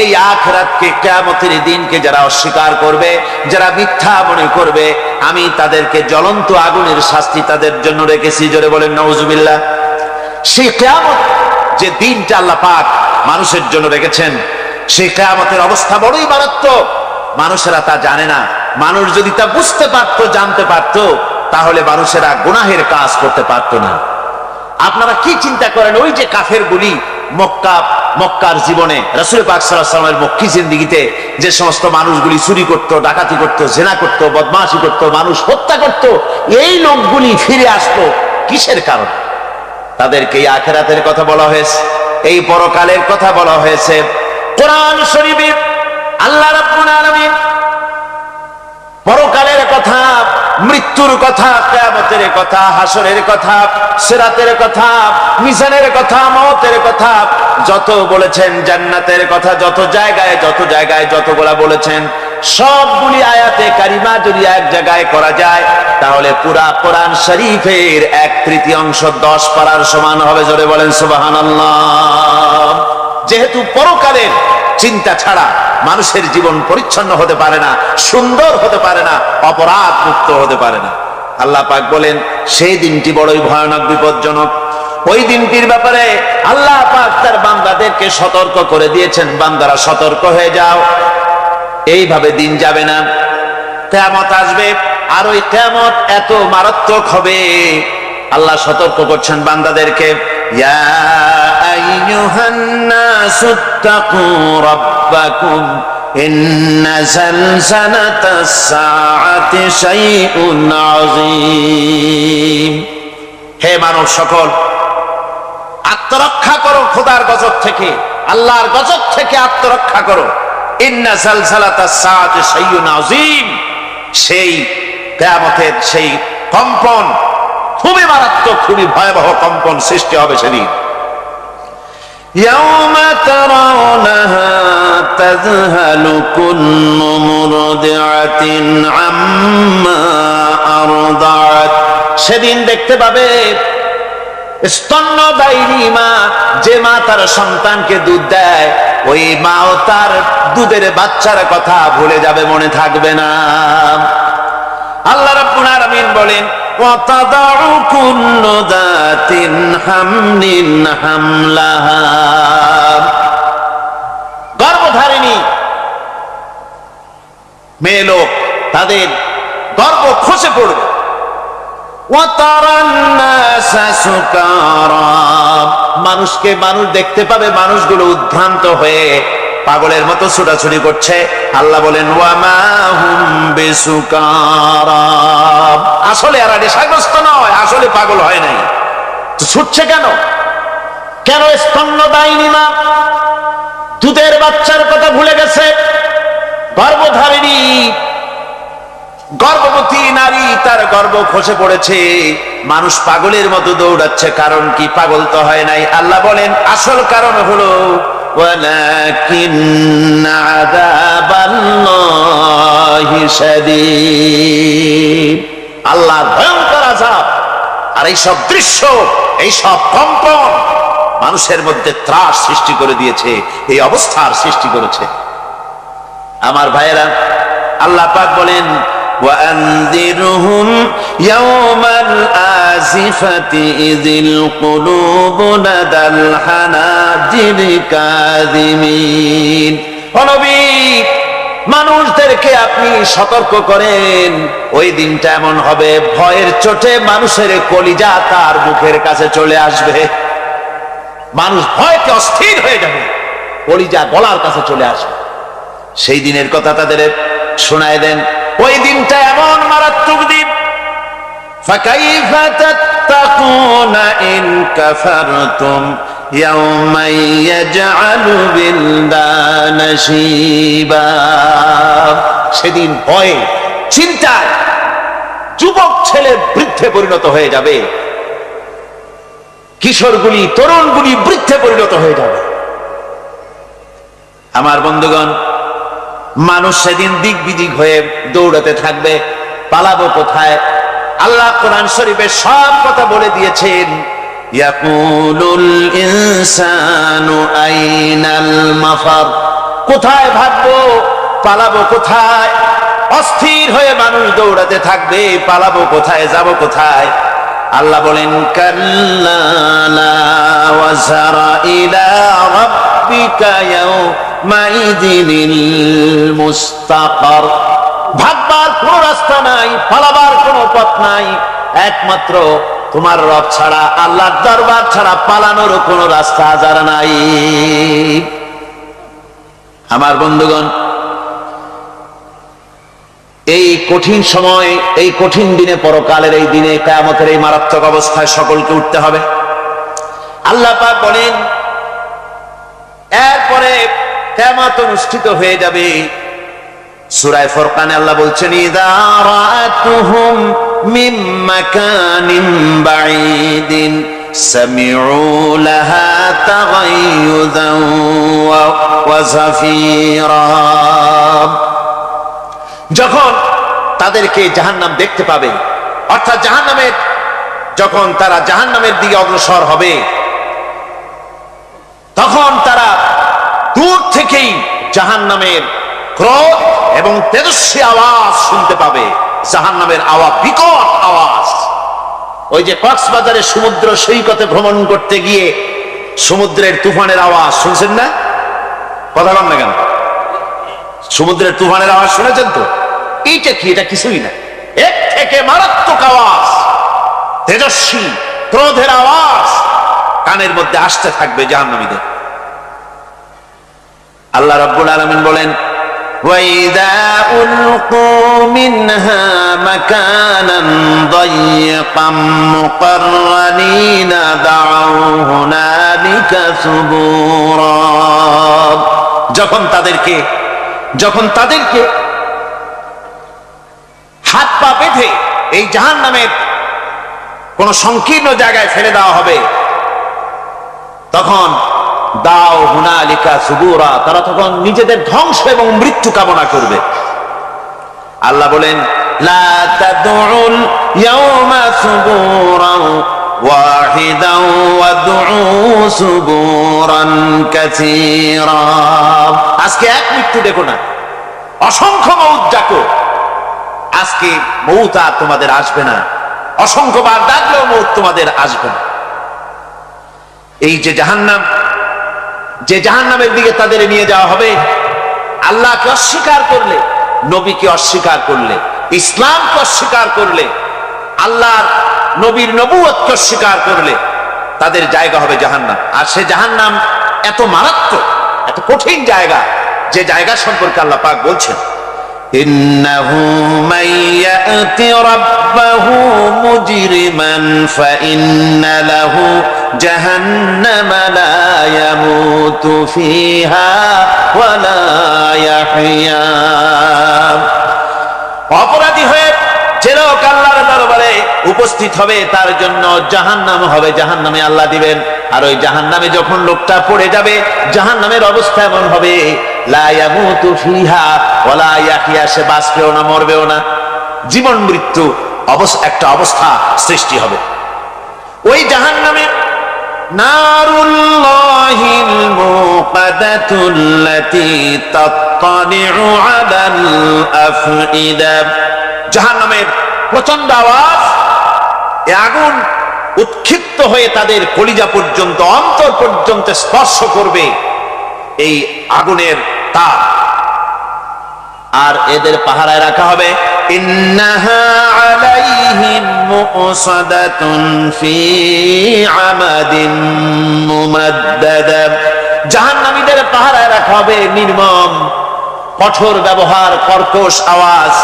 [SPEAKER 1] এই আখিরাতকে, কিয়ামতের দিনকে যারা অস্বীকার করবে, যারা মিথ্যা মনে করবে, আমি তাদেরকে জ্বলন্ত আগুনের শাস্তি তাদের জন্য রেখেছি। জোরে বলেন নাউজুবিল্লাহ। সেই কিয়ামত, যে দিনটা আল্লাহ পাক মানুষের জন্য রেখেছেন, সেই কিয়ামতের অবস্থা বড়ই মারাত্মক। মানুষেরা তা জানে না। মানুষ যদি তা বুঝতে পারতো, জানতে পারতো, তাহলে মানুষেরা গুনাহের কাজ করতে পারতো না। আপনারা কি চিন্তা করেন, ওই যে কাফেরগুলি মক্কার জীবনে, রাসূল পাক সাল্লাল্লাহু আলাইহি ওয়াসাল্লামের মক্কি জিন্দেগিতে যে সমস্ত মানুষগুলি চুরি করত, ডাকাতি করত, জেনা করত, বদমাশি করত, মানুষ হত্যা করত, এই লোকগুলি ফিরে আসতো কিসের কারণে? তাদেরকে এই আখিরাতের কথা বলা হয়েছে, এই পরকালের কথা বলা হয়েছে। কোরআন শরীফে আল্লাহ রাব্বুল আলামিন পরকালের কথা, মৃত্যুর কথা, কিয়ামতের কথা, হাসরের কথা, সিরাতের কথা, মিজানের কথা, মওতের কথা যত বলেছেন, জান্নাতের কথা যত জায়গায় যতগুলা বলেছেন, সবগুলি আয়াতে কারিমা যদি এক জায়গায় করা যায়, তাহলে পুরা কোরআন শরীফের 1/3 10 পারার সমান হবে। জোরে বলেন সুবহানাল্লাহ। যেহেতু পরকালের চিন্তা ছাড়া মানুষের জীবন পরিচ্ছন্ন হতে পারে না, সুন্দর হতে পারে না, অপরাধ মুক্ত হতে পারে না। আল্লাহ পাক বলেন সেই দিনটি বড়ই ভয়ানক, বিপজ্জনক। ওই দিনটির ব্যাপারে আল্লাহ পাক তার বান্দাদেরকে সতর্ক করে দিয়েছেন, বান্দারা সতর্ক হয়ে যাও, এইভাবে দিন যাবে না, কিয়ামত আসবে। আর ওই কিয়ামত এত মারাত্মক হবে, আল্লাহ সতর্ক করছেন বান্দাদেরকে, ইয়া আইয়ুহান নাসু তাকু রাব্বাকুম ইন্না জালজালাতাস সাআতি শাইউন আযীম। হে মানব সকল, আত্মরক্ষা করো খোদার গজব থেকে, আল্লাহর গজব থেকে আত্মরক্ষা করো। ইন্না জালজালাতাস সাআতি শাইউন আযীম, সেই কিয়ামতের সেই কম্পন খুবই মারাত্মক, খুবই ভয়াবহ কম্পন সৃষ্টি হবে সেদিন। ইয়াউমা তারাউনাহা তাযহালু কুল্লু মুরদিআতিন আম্মা আরদাআত, সেদিন দেখতে পাবে স্তন্যদায়িনী মা, যে মা তার সন্তানকে দুধ দেয়, ওই মাও তার দুধের বাচ্চার কথা ভুলে যাবে, মনে থাকবে না। আল্লাহ রাব্বুল আলামিন বলেন وَتَضَعُ كُلُّ ذَاتٍ حَمْلٍ حَمْلَهَا, গর্ভধারিণী মেয়ে লোক তাদের গর্ভ খসে পড়বে। وَتَرَى النَّاسَ سُكَارَى, মানুষকে মানুষ দেখতে পাবে, মানুষগুলো উদ্ভ্রান্ত হয়ে পাগলের মতো ছোটাছুটি করছে। আল্লাহ বলেন ওয়ামা হুম বিসুকারা, আসলে এরা নেশাগ্রস্ত নয়, আসলে পাগল হয় নাই, তো ছুটছে কেন? কেন স্তন্যদায়িনী মা দুধের বাচ্চার কথা ভুলে গেছে? গর্ভধারিণী গর্ভবতী নারী, তার গর্ভ খসে পড়েছে, মানুষ পাগলের মতো দৌড়াচ্ছে। কারণ কি? পাগল তো হয় নাই। আল্লাহ বলেন আসল কারণ হলো ওয়ালাকিন আযাবাল্লাহি শাদীদ, আল্লাহর ভয়ঙ্কর আযাব। আর এই সব দৃশ্য, এই সব কম্পন মানুষের মধ্যে ত্রাস সৃষ্টি করে দিয়েছে, এই অবস্থার সৃষ্টি করেছে। আমার ভাইয়েরা, আল্লাহ পাক বলেন وَأَنذِرْهُمْ يَوْمَ الْآزِفَةِ إِذِ الْقُلُوبُ لَدَى الْحَنَاجِرِ كَاظِمِينَ, ও নবী, মানুষদেরকে আপনি সতর্ক করেন, ওই দিনটা এমন হবে, ভয়ের চোটে মানুষের কলিজা তার মুখের কাছে চলে আসবে। মানুষ ভয়কে অস্থির হয়ে যাবে, কলিজা গলার কাছে চলে আসবে। সেই দিনের কথা তাদের শোনায় দেন। ওই দিনটা এমন মারাত্মক দিন, فكيف تتقون إن كفرتم يوما يجعل الولدان شيبا। সেদিন ভয়ে চিন্তায় যুবক ছেলে বৃদ্ধে পরিণত হয়ে যাবে, কিশোরগুলি তরুণগুলি বৃদ্ধে পরিণত হয়ে যাবে। আমার বন্ধুগণ, মানুষ সেদিন দিক বিদিক হয়ে দৌড়াতে থাকবে, পালাবো কোথায়? আল্লাহ কোরআন শরীফে সব কথা বলে দিয়েছেন। ইয়াকুলুল ইনসানু আইনাল মাফার, কোথায় ভাগবো, পালাবো কোথায়? অস্থির হয়ে মানুষ দৌড়াতে থাকবে, পালাবো কোথায়, যাব কোথায়? আল্লাহ বলেন কাল্লা লা ওয়াজারা ইলা রাব্বিকা ইয়াউমাইযিনিল মুস্তাকার। ভাগবার কোনো রাস্তা নাই, পালাবার কোনো পথ নাই, একমাত্র তোমার রব ছাড়া, আল্লাহর দরবার ছাড়া পালানোর কোনো রাস্তা আজার নাই। আমার বন্ধুগণ, এই কঠিন সময়, এই কঠিন দিনে, পরকালের এই দিনে, কিয়ামতের এই মারাত্মক অবস্থায় সকলকে উঠতে হবে। আল্লাহ পাক বলেন এরপরে কিয়ামত অনুষ্ঠিত হয়ে যাবে। সূরা ফুরকানে আল্লাহ বলছেন ইযা রাআতুহুম মিন মাকানিন বাঈদিন সামিউ লাহা তাগায়ুযান ওয়া যাফীরা। যখন তাদেরকে জাহান্নাম দেখতে পাবে, অর্থাৎ জাহান্নামের, যখন তারা জাহান্নামের দিকে অগ্রসর হবে, তখন তারা দূর থেকেই জাহান্নামের ক্রোধ এবং তেজস্বী আওয়াজ শুনতে পাবে। জাহান্নামের আওয়াজ, বিকট আওয়াজ। ওই যে কক্সবাজারে সমুদ্র সৈকতে ভ্রমণ করতে গিয়ে সমুদ্রের তুফানের আওয়াজ শুনছেন না? কথা বল না কেন? সমুদ্রের তুফানের আওয়াজ শুনেছেন তো? এইটা কি? এটা কিছুই না, এর থেকে মারাত্মক আওয়াজ, তেজস্বী ক্রোধের আওয়াজ কানের মধ্যে আসতে থাকবে জাহান্নামীদের। আল্লাহ রাব্বুল আলামিন বলেন وَإِذَا أُلْقُوا مِنْهَا مَكَانًا ضَيِّقًا مُقَرَّنِينَ دَعَوْا هُنَالِكَ ثُبُورًا। যখন তাদেরকে হাত পা বেঁধে এই জাহান্নামের কোন সংকীর্ণ জায়গায় ফেলে দেওয়া হবে, তখন দাও হুনালিকা সুবুরা, তারা তখন নিজেদের ধ্বংস এবং মৃত্যু কামনা করবে। আল্লাহ বলেন লা তাদউল ইয়াওমা সুবুরান ওয়াহিদান ওয়াদউ সুবুরান কাসীরা। আজকে এক মৃত্যু দেখো না, অসংখ্য মউত ডাকো। আজকে মউত আর তোমাদের আসবে না, অসংখ্যবার ডাকলেও মউত তোমাদের আসবে না। এই যে জাহান্নাম, যে জাহান্নামের দিকে তাদের নিয়ে যাওয়া হবে, আল্লাহকে অস্বীকার করলে, নবীকে অস্বীকার করলে, ইসলামকে অস্বীকার করলে, আল্লাহর নবীর নবুয়তকে অস্বীকার করলে তাদের জায়গা হবে জাহান্নাম। আর সে জাহান্নাম এত মারাত্মক, এত কঠিন জায়গা, যে জায়গা সম্পর্কে আল্লাহ পাক বলছেন ইন্নাহু মান ইয়াতি রাব্বাহু মুজরিমান ফাইন্না লাহু জাহান্নামা লা ইয়ামুতু ফিহা ওয়া লা ইয়াহইয়া। অপরাধী হয়ে যে লোক আল্লাহর দরবারে উপস্থিত হবে, তার জন্য জাহান্নাম হবে, জাহান্নামে আল্লাহ দিবেন। আর ওই জাহান্নামে যখন লোকটা পড়ে যাবে, জাহান্নামের অবস্থা এমন হবে লা ইয়ামুতু ফিহা ওয়া লা ইয়াহইয়া, সে বাঁচবেও না, মরবেও না, জীবন মৃত্যু একটা অবস্থা সৃষ্টি হবে। ওই জাহান্নামে নারুল্লাহিল মুকাদাতুল্লাতী তাত্তালিউ আলাল আফইদা। জাহান্নামের প্রচন্ড আওয়াজ, এই আগুন উৎক্ষিপ্ত হয়ে তাদের কলিজা পর্যন্ত, অন্তর পর্যন্ত স্পর্শ করবে এই আগুনের তাপ। আর এদের পাহারায় রাখা হবে ইন্নাহা আলাইহিম মুসাদাতুন ফি আমাদিন মুমাদ্দাদা। জাহান্নামীদের পাহারায় রাখা হবে নির্মম, কঠোর ব্যবহার, কর্কশ আওয়াজ,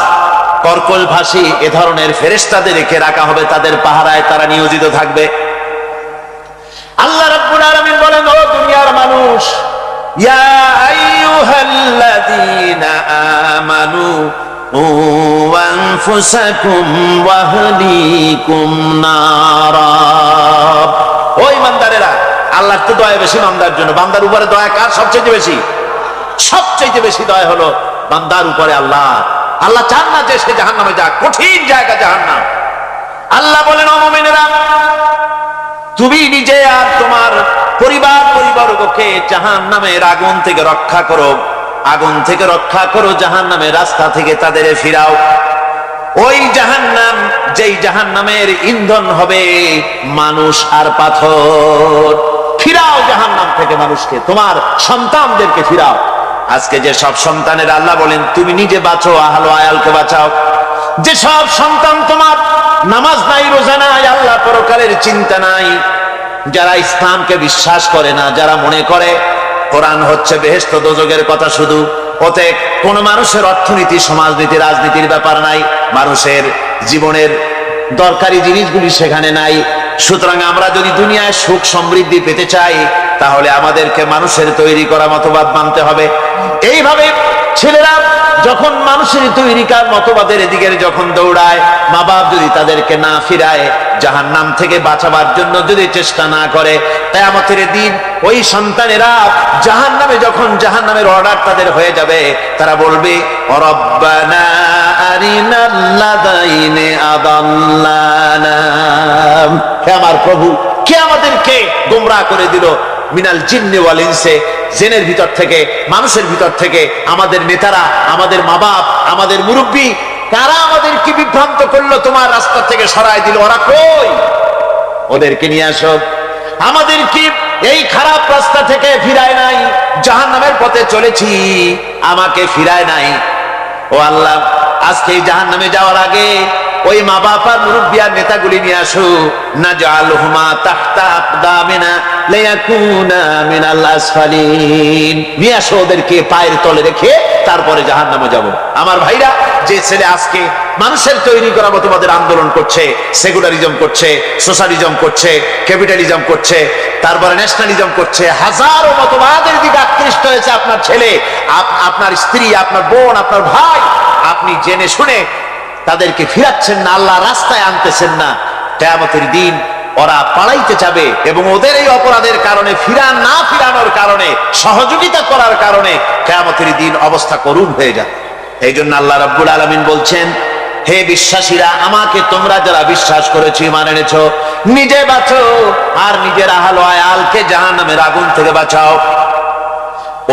[SPEAKER 1] কর্কশ ভাষী এ ধরনের ফেরেশতাদেরকে রাখা হবে, তাদের পাহারায় তারা নিয়োজিত থাকবে। আল্লাহ রাব্বুল আলামিন বলেন, ও দুনিয়ার মানুষ, ইয়া আইয়ুহাল্লাযীনা আমানু ও আনফুসাকুম ওয়া আহলিকুম নারা। ও ঈমানদারেরা, আল্লাহর তো দয়া বেশি বান্দার জন্য। বান্দার উপরে দয়া কার সবচেয়ে বেশি? সবচেয়ে বেশি দয়া হলো বান্দার উপরে আল্লাহ। আল্লাহ চান না যে সে জাহান্নামে যাক, কঠিন জায়গা জাহান্নাম। আল্লাহ বলেন, ও মুমিনেরা, তুমি নিজে আর তোমার পরিবারবর্গকে জাহান্নামের আগুন থেকে রক্ষা করো, আগুন থেকে রক্ষা করো, জাহান্নামের রাস্তা থেকে তাদের ফিরাও। ওই জাহান্নাম, যেই জাহান্নামের ইন্ধন হবে মানুষ আর পাথর। ফিরাও জাহান্নাম থেকে মানুষকে, তোমার সন্তানদেরকে ফিরাও। আজকে যে সব সন্তানের আল্লাহ বলেন তুমি নিজে বাঁচো, আহলো আয়ালকে বাঁচাও। যে সব সন্তান তোমার নামাজ নাই, রোজা নাই, আল্লাহ পরকালের চিন্তা নাই, যারা ইসলামকে বিশ্বাস করে না, যারা মনে করে কোরআন হচ্ছে বেহেশত দোজখের কথা শুধু, ওতে কোন মানুষের অর্থনীতি, সমাজনীতি, রাজনীতির ব্যাপার নাই, মানুষের জীবনের দরকারি জিনিসগুলি সেখানে নাই। সুতরাং আমরা যদি দুনিয়ায় সুখ সমৃদ্ধি পেতে চাই, তাহলে আমাদেরকে মানুষের তৈরি করা মতবাদ মানতে হবে। এইভাবে ছেলেরা যখন মানুষের তৈরিকার মতবাদের এদিকে যখন দৌড়ায়, মা বাপ যদি তাদেরকে না ফিরায়, জাহান্নাম থেকে বাঁচাবার জন্য যদি চেষ্টা না করে, কিয়ামতের দিন ওই সন্তানেরা জাহান্নামে, যখন জাহান্নামের অর্ডার তাদের হয়ে যাবে, তারা বলবে, রব্বানা আরিনাল্লাযাইনি আদাল্লানা, হে আমার প্রভু, কে আমাদেরকে গোমরাহ করে দিল, মিনাল জিন্নি ওয়াল ইনসি, জিনের ভিতর থেকে, মানুষের ভিতর থেকে, আমাদের নেতারা, আমাদের মা বাপ, আমাদের মুরব্বী, কারা আমাদেরকে বিভ্রান্ত করলো, তোমার রাস্তা থেকে সরায় দিল, ওরা কই? ওদেরকে নিয়ে আসো। আমাদেরকে এই খারাপ রাস্তা থেকে ফিরায় নাই, জাহান্নামের পথে চলেছি, আমাকে ফিরায় নাই। ও আল্লাহ, আজকে এই জাহান্নামে যাওয়ার আগে ওই মা বাপ আর মুরব্বী আর নেতাগুলি নিয়ে আসো। নাজআলহুমা তাহতা আকদামিনা লিয়াকুনা মিনাল আসফালিন, নিয়ে আসো ওদেরকে পায়ের তলে রেখে তারপরে জাহান্নামে যাব। আমার ভাইরা, যে ছেলে আজকে মানুষের তৈরি করা মতবাদের আন্দোলন করছে, সেকুলারিজম করছে, সোশ্যালিজম করছে, ক্যাপিটালিজম করছে, তারপরে ন্যাশনালিজম করছে, হাজারো মতবাদের দিকে আকৃষ্ট হয়েছে আপনার ছেলে, আপনার স্ত্রী, আপনার বোন, আপনার ভাই, আপনি জেনে শুনে তাদেরকে ফিরাচ্ছেন না, আল্লাহ রাস্তায় আনতেছেন না। কিয়ামতের দিন ওরা পালাইতে যাবে এবং ওদের এই অপরাধের কারণে, ফিরানোর কারণে, সহযোগিতা করার কারণে কিয়ামতের দিন অবস্থা করুণ হয়ে যায়। এই জন্য আল্লাহ রাব্বুল আলামিন বলছেন, হে বিশ্বাসীরা, আমাকে তোমরা যারা বিশ্বাস করেছো, ঈমান এনেছো, নিজে বাঁচো আর নিজের আহলো আয়ালকে জাহান্নামের আগুন থেকে বাঁচাও।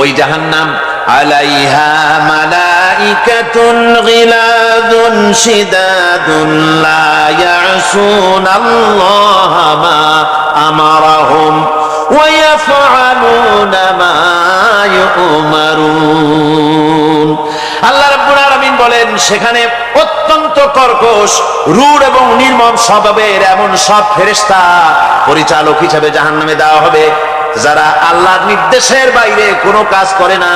[SPEAKER 1] ওই জাহান্নাম আলাইহা মালাইকাতুন গিলাদুন শিদাদুন লা ইয়াসুনাল্লাহা মা আমারাহুম ওয়া ইয়াফআলুনা মা ইউমারুন। আল্লাহ রাব্বুল আলামিন বলেন, সেখানে অত্যন্ত কর্কশ, রূঢ় এবং নির্মম স্বভাবের এমন সব ফেরেশতা পরিচালক হিসেবে জাহান্নামে দেওয়া হবে, যারা আল্লাহর নির্দেশের বাইরে কোনো কাজ করে না,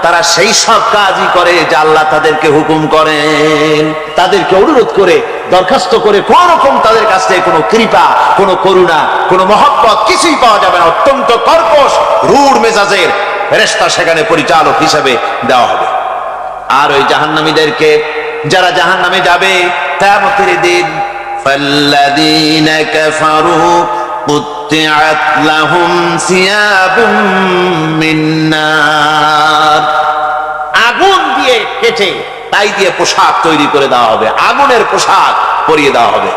[SPEAKER 1] তারা সেই সব কাজই করে যা আল্লাহ তাদেরকে হুকুম করেন। তাদেরকে অনুরোধ করে, দরখাস্ত করে কোন রকম তাদের কাছ থেকে কোনো কৃপা, কোনো করুণা, কোনো মহব্বত কিছুই পাওয়া যাবে না। অত্যন্ত কর্কশ, রূঢ় মেজাজের ফেরেশতা সেখানে পরিচালক হিসেবে দেওয়া হবে। আর ওই জাহান্নামীদেরকে, যারা জাহান্নামে যাবে কিয়ামতের দিন, ফাল্লাযীনা কাফারু কুত্তিআত লাহুম সিয়াবুম মিন নার, আগুন দিয়ে কেটে তাই দিয়ে পোশাক তৈরি করে দেওয়া হবে, আগুনের পোশাক পরিয়ে দেওয়া হবে।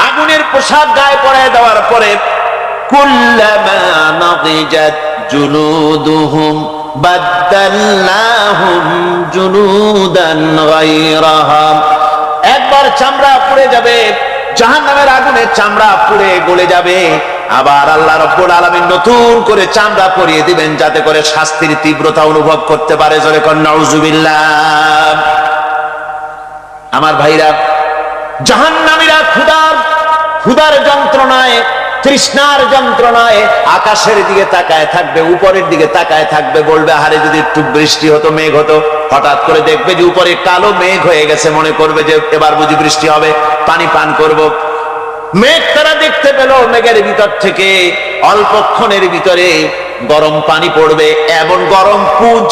[SPEAKER 1] আগুনের পোশাক গায়ে পরিয়ে দেওয়ার পরে, কুল্লামা নাদিজাত জুলুদুহুম বাদদালনাহুম জুলুদান গায়রাহা, একবার চামড়া পুড়ে যাবে, জাহান্নামের আগুনে চামড়া পুড়ে গলে যাবে, আবার আল্লাহ রাব্বুল আলামিন নতুন করে চামড়া পরিয়ে দিবেন, যাতে করে শাস্তির তীব্রতা অনুভব করতে পারে। জোরে কোন নাউজুবিল্লাহ। আমার ভাইরা, জাহান্নামীরা ক্ষুধার যন্ত্রণায় তৃষ্ণার যন্ত্রণায় আকাশের দিকে তাকায় থাকবে, উপরের দিকে তাকায় থাকবে, বলবে আরে যদি একটু বৃষ্টি হতো, মেঘ হতো। হঠাৎ করে দেখবে যে উপরে কালো মেঘ হয়ে গেছে, মনে করবে যে এবার বুঝি বৃষ্টি হবে, পানি পান করব। মেঘ তারা দেখতে পেল, মেঘের ভিতর থেকে অল্পক্ষণের ভিতরে গরম পানি পড়বে, এমন গরম পুঁজ,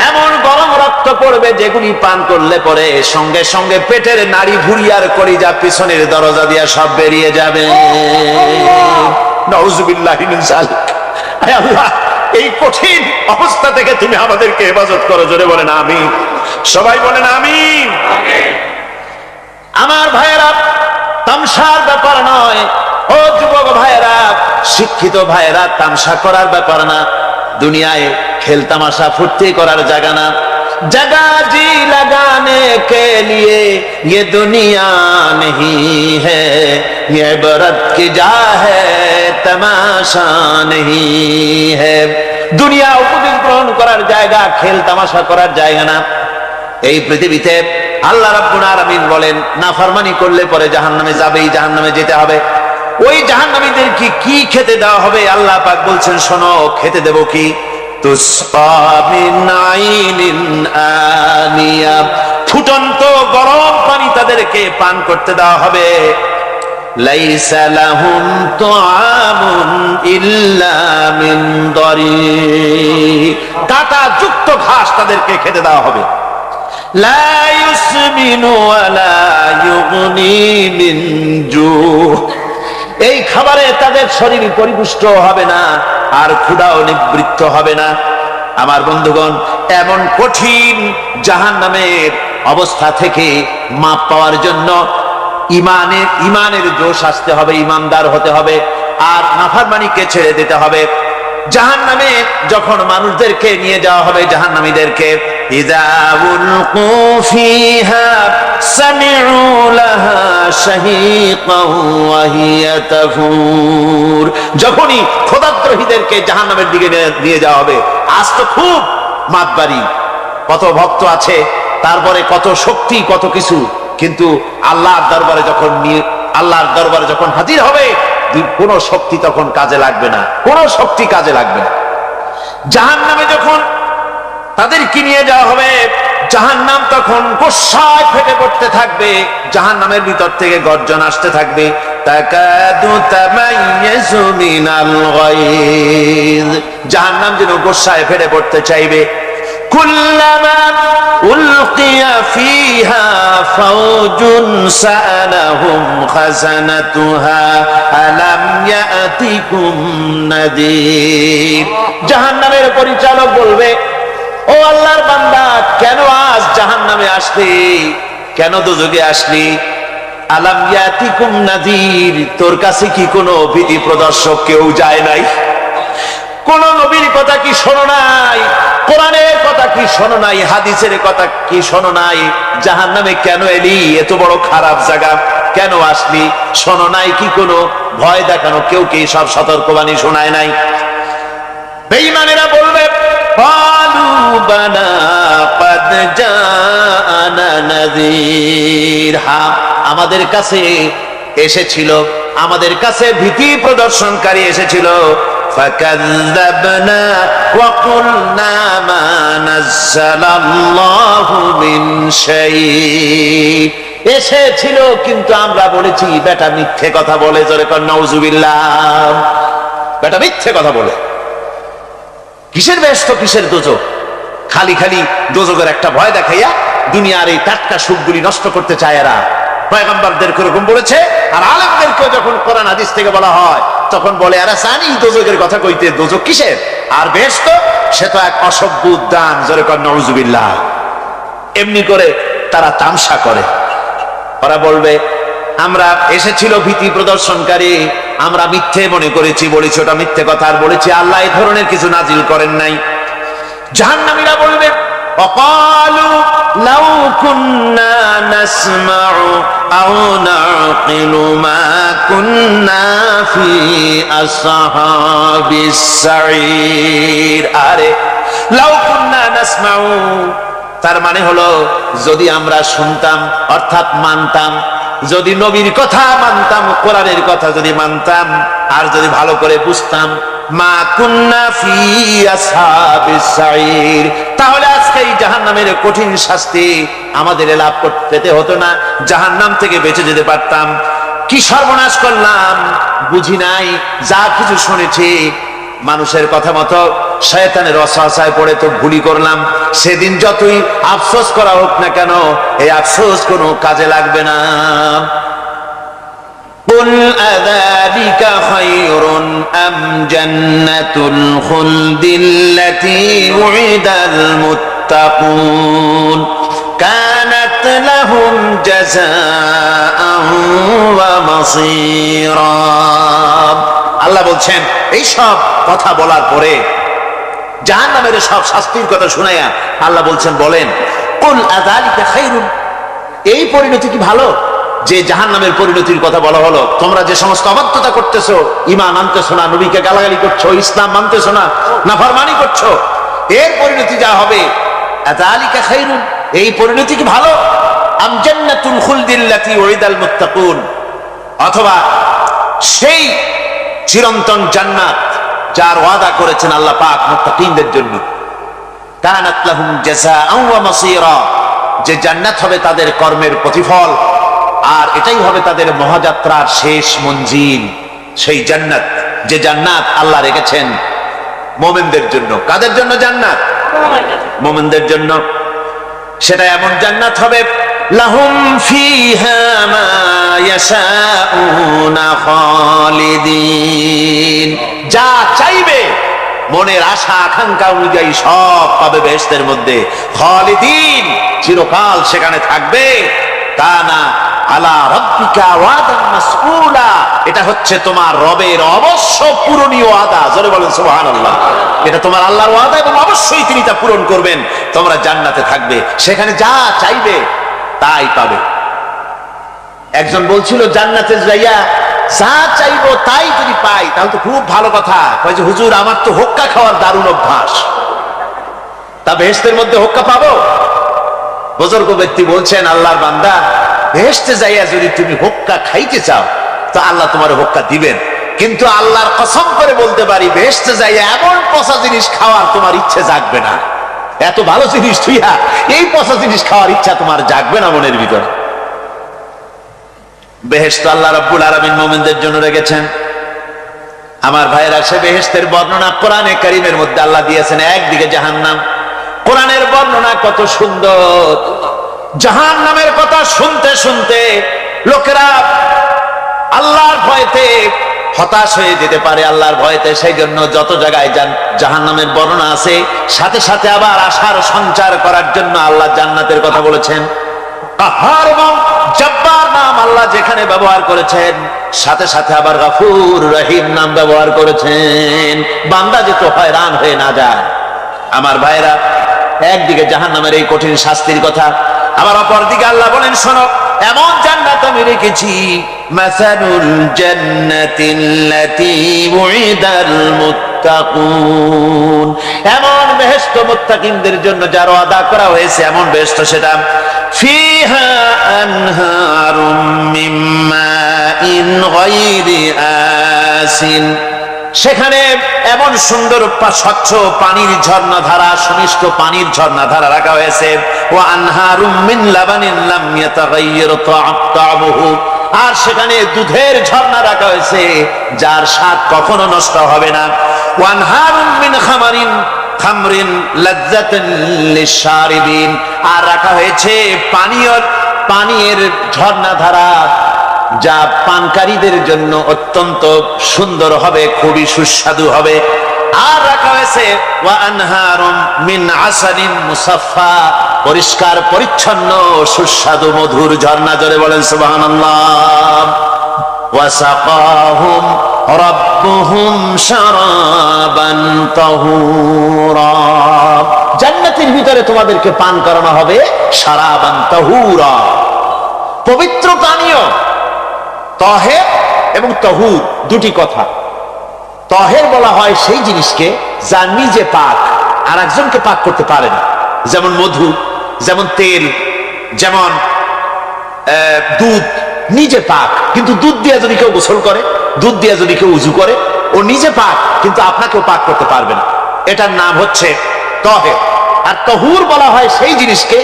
[SPEAKER 1] এমন গরম রক্ত পড়বে যেগুলি পান করলে পরে সঙ্গে সঙ্গে পেটের নাড়ি ভুঁড়িয়ার কলিজা পিছনের দরজা দিয়া সব বেরিয়ে যাবে। নাউজুবিল্লাহি মিন যালিক। আয় আল্লাহ, এই কঠিন অবস্থা থেকে তুমি আমাদেরকে হেফাজত করো। জোরে বলেন আমিন। সবাই বলেন আমিন। আমার ভাইয়েরা, তামসার ব্যাপার নয়। ও যুবক ভাইয়েরা, শিক্ষিত ভাইয়েরা, তামসা করার ব্যাপার না। দুনিয়ায় খেল তামাশা ফুর্তি করার জায়গা না। जगह जी लगाने के लिए ये दुनिया नहीं है, ये इबरत की जा है तमाशा नहीं है। দুনিয়া উপদেশ গ্রহণ করার জায়গা, খেল তামাশা করার জায়গা না। এই পৃথিবীতে আল্লাহ রাব্বুল আলামিন বলেন, নাফরমানি করলে পরে জাহান্নামে যাবেই, জাহান্নামে যেতে হবে। ওই জাহান্নামীদের কি খেতে দেওয়া হবে? আল্লাহ পাক বলছেন, শোনো, খেতে দেব কি? তুসকা মিন আইনিন আনিয়া, ফুটন্ত গরম পানি তাদেরকে পান করতে দেওয়া হবে। লাইসা লাহুম তুআমুন ইল্লা মিন দারি, কাঁটা যুক্ত ঘাস তাদেরকে খেতে দেওয়া হবে। লা ইউসমিনু ওয়া লা ইউগনি মিন জু, এই খাবারে তাদের শরীর পরিপুষ্ট হবে না, আর ক্ষুধাও নিবৃত্ত হবে না। আমার বন্ধুগণ, এমন কঠিন জাহান্নামের অবস্থা থেকে মাপ পাওয়ার জন্য ইমানের জোশ আসতে হবে, ইমানদার হতে হবে, আর নাফরমানিকে ছেড়ে দিতে হবে। জাহান্নামে যখন মানুষদেরকে নিয়ে যাওয়া হবে, জাহান্নামীদেরকে, ইযা উলকু ফিহা সামিউ লাহা শাহীকান ওয়া হিয়া তাফুর, যখনই খোদাদ্রোহীদেরকে জাহান্নামের দিকে নিয়ে যাওয়া হবে, আজ তো খুব মাতবাড়ি, কত ভক্ত আছে, তারপরে কত শক্তি, কত কিছু, কিন্তু আল্লাহর দরবারে যখন হাজির হবে, কোন শক্তি তখন কাজে লাগবে না, কোন শক্তি কাজে লাগবে না। জাহান্নামে যখন তাদেরকে নিয়ে যাওয়া হবে, জাহান্নাম তখন গোসায় ফেটে পড়তে থাকবে, জাহান্নামের ভিতর থেকে গর্জন আসতে থাকবে, তাকাদু তামাইয়াজু মিনাল গায়জ, জাহান্নাম যেন গোসায় ফেটে পড়তে চাইবে। কুল্লামা উলকিয়া ফিহা ফাওজুন সাআলাহুম খাজানাতুহা আলাম ইয়াতিকুম নাদির, জাহান্নামের পরিচালক বলবে, ও আল্লাহর বান্দা, কেন আজ জাহান্নামে আসলি, কেন দোজখে আসলি? আলাম ইয়াতিকুম নাদির, তোর কাছে কি কোনো ভীতি প্রদর্শক কেউ যায় নাই? কোন নবীর কথা কি শোনো নাই? কোরআনের কথা কি শোনো নাই? হাদিসের কথা কি শোনো নাই? জাহান্নামে কেন এলি? এত বড় খারাপ জায়গা কেন আসলি? শোনো নাই কি কোনো ভয় দেখানো কেউ কি সব সতর্কবাণী শোনায় নাই? বেঈমানেরা বলবে, ক্বালু বালা ক্বাদ জাআনা নাযীর, হ্যাঁ, আমাদের কাছে এসেছিল, আমাদের কাছে ভীতি প্রদর্শনকারী এসেছিল। فكذبنا وقلنا ما نزل الله من شيء, এসেছিল কিন্তু আমরা বলেছি বেটা মিথ্যে কথা বলে। জোরে কর নাউজুবিল্লাহ। বেটা মিথ্যে কথা বলে। কিসের বেহেশত, কিসের দোজখ? খালি খালি দোজখের একটা ভয় দেখাইয়া দুনিয়ার এই টাটকা সুখগুলি নষ্ট করতে চায় এরা। পয়গম্বরদের এরকম বলেছে, আর আলেমদেরকে যখন কোরআন হাদিস থেকে বলা হয় তখন বলে, এরা জানি দোজখের কথা কইতে, দোজখ কিসের? আর বেহেশত সে তো এক অসভ্য উদ্যান। জোরে কর নাউজুবিল্লাহ। এমনি করে তারা তামসা করে। ওরা বলবে, আমরা এসেছিল ভীতি প্রদর্শনকারী, আমরা মিথ্যে মনে করেছি, বলেছি ওটা মিথ্যে কথা, আর বলেছি আল্লাহ এই ধরনের কিছু নাজিল করেন নাই। জাহান্নামীরা বলবে, وقالوا لو كنا نسمع أو نعقل ما كنا في أصحاب السعير, আরে লাউ কুন্না নাসমাউ, তার মানে হলো যদি আমরা শুনতাম, অর্থাৎ মানতাম, যদি নবীর কথা মানতাম, কোরআনের কথা যদি মানতাম, আর যদি ভালো করে বুঝতাম, মা কুন্না ফি আসহাবিস সাঈর, তাহলে আজকে এই জাহান্নামের কঠিন শাস্তি আমাদের লাভ পেতে হতো না, জাহান্নাম থেকে বেঁচে যেতে পারতাম। কি সর্বনাশ করলাম বুঝি নাই, যা কিছু শুনেছি মানুষের কথা মতো শয়তানের ওয়াসওয়াসায় পড়ে তো ভুলই করলাম। সেদিন যতই আফসোস করা হোক না কেন, এই আফসোস কোনো কাজে লাগবে না। কুল আযালিকা খায়রুন আম জান্নাতুল খুলদিল্লাতী উইদাল মুত্তাকুন কানাত লাহুম জাযাআন ওয়া মাসীরা। আল্লাহ বলছেন, এই সব কথা বলার পরে, জাহান্নামের সব শাস্তির কথা শুনাইয়া আল্লাহ বলছেন, বলেন কুল আযালিকা খায়রুন, এই পরিণতি কি ভালো যে জাহান্নামের পরিণতির কথা বলা হলো? তোমরা যে সমস্ত অবাধ্যতা করতেছো, ঈমান আনতেছো না, নবীকে গালাগালি করছো, ইসলাম মানতেছো না, নাফরমানি করছো, এর পরিণতি যা হবে, আযালিকা খায়রুন, এই পরিণতি কি ভালো? আম জান্নাতুল খুলদিল্লাতী উইদাল মুত্তাকুন, অথবা সেই চিরন্তন জান্নাত যার ওয়াদা করেছেন আল্লাহ পাক মুত্তাকিনদের জন্য, কানাত লাহুম জাযাআন ওয়া মাসীরা, যে জান্নাত হবে তাদের কর্মের প্রতিফল, আর এটাই হবে তাদের মহাযাত্রার শেষ মঞ্জিল। সেই জান্নাত, যে জান্নাত আল্লাহ রেখেছেন মুমিনদের জন্য। কাদের জন্য জান্নাত? মুমিনদের জন্য। সেটা এমন জান্নাত হবে, লাহুম ফিহা মা ইয়াশাউনা খালিদিন, যা চাইবে মনের আশা আকাঙ্ক্ষা অনুযায়ী সব পাবে বেহেশতের মধ্যে। খালিদিন, চিরকাল সেখানে থাকবে। কানা আলা রাব্বিকা ওয়াদান মাসউলা, এটা হচ্ছে তোমার রবের অবশ্য পূরণীয় ওয়াদা। জোরে বলেন সুবহানাল্লাহ। এটা তোমার আল্লাহর ওয়াদা এবং অবশ্যই তিনি তা পূরণ করবেন। তোমরা জান্নাতে থাকবে, সেখানে যা চাইবে তাই পাবে। একজন বলছিল, জান্নাতে যাইয়া যা চাইবো তাই যদি পাই তাহলে তো খুব ভালো কথা। কয় যে হুজুর, আমার তো হোক্কা খাওয়ার দারুণ অভ্যাস, তা বেহেশতের মধ্যে হোক্কা পাবো? বুজুর্গ ব্যক্তি বলছেন, আল্লাহর বান্দা, বেহেশতে যাইয়া যদি তুমি হোক্কা খাইতে চাও তো আল্লাহ তোমার হোক্কা দিবেন, কিন্তু আল্লাহর কসম করে বলতে পারি, বেহেশতে যাইয়া এমন পচা জিনিস খাওয়ার তোমার ইচ্ছে জাগবে না। এত ভালো জিনিস তুইয়া এই পচা জিনিস খাওয়ার ইচ্ছা তোমার জাগবে না মনের ভিতরে। বেহেশত আল্লাহ রাব্বুল আলামিন মুমিনদের জন্য রেখেছেন। আমার ভাইরা, সে বেহেশতের বর্ণনা কোরআনে কারীমের মধ্যে আল্লাহ দিয়েছেন। একদিকে জাহান্নাম, কোরআনের বর্ণনা কত সুন্দর। জাহান্নামের কথা শুনতে শুনতে লোকেরা আল্লাহর ভয়তে হতাশ হয়ে যেতে পারে, আল্লাহর ভয়তে। সেই জন্য যত জায়গায় জাহান্নামের বর্ণনা আছে, সাথে সাথে আবার আশার সঞ্চার করার জন্য আল্লাহ জান্নাতের কথা বলেছেন। কাহার এবং জব্বার নাম আল্লাহ যেখানে ব্যবহার করেছেন, সাথে সাথে আবার গফুর রহিম নাম ব্যবহার করেছেন, বান্দা যেন হয়রান হয়ে না যায়। আমার ভাইরা, একদিকে জাহান্নামের এই কঠিন শাস্তির কথা, আবার অপর দিকে আল্লাহ বলেন, শোনো, এমন জান্নাত আমি রেখেছি, মাসালুল জান্নাতিল্লাতী উইদাল মুত্তাকুন, এমন বেহেশত মুত্তাকিনদের জন্য যার ওয়াদা করা হয়েছে, এমন বেহেশত সেটা, ফিহা আনহারুম মিন মাইন গায়রি আসিন, সেখানে এমন সুন্দর স্বচ্ছ পানির ঝর্ণাধারা, সুমিষ্ট পানির ঝর্ণাধারা রাখা হয়েছে। ওয়া আনহারুম মিন লাবানিন লাম ইয়াতাগায়্যার তা'আমুহু, আর সেখানে দুধের ঝর্ণা রাখা হয়েছে যার স্বাদ কখনো নষ্ট হবে না। ওয়া আনহারুম মিন খামরিন লাযযাতান লিশ-শারিবিন, আর রাখা হয়েছে পানীয়ের ঝর্ণাধারা যা পানকারীদের জন্য অত্যন্ত সুন্দর হবে, খুবই সুস্বাদু হবে। আর রাখা হয়েছে ওয়া আনহারুম মিন আসালিন মুসাফফা, পরিষ্কার পরিচ্ছন্ন সুস্বাদু মধুর ঝর্ণা। জোরে বলেন সুবহানাল্লাহ। ওয়া সাকাহুম রাব্বুহুম শারাবান তাহুরা, জান্নাতের ভিতরে তোমাদেরকে পান করানো হবে শারাবান তাহুরা, পবিত্র পানীয়। তাহের এবং তাহুর দুটি কথা। তাহের বলা হয় সেই জিনিসকে যা নিজে পাক আর একজনকে পাক করতে পারে না, যেমন মধু, যেমন তেল, যেমন দুধ, নিজে পাক, কিন্তু দুধ দিয়ে যদি কেউ গোসল করে, দুধ দিয়ে যদি কেউ উজু করে, ও নিজে পাক কিন্তু আপনাকেও পাক করতে পারবে না। এটার নাম হচ্ছে তহের। আর তহুর বলা হয় সেই জিনিসকে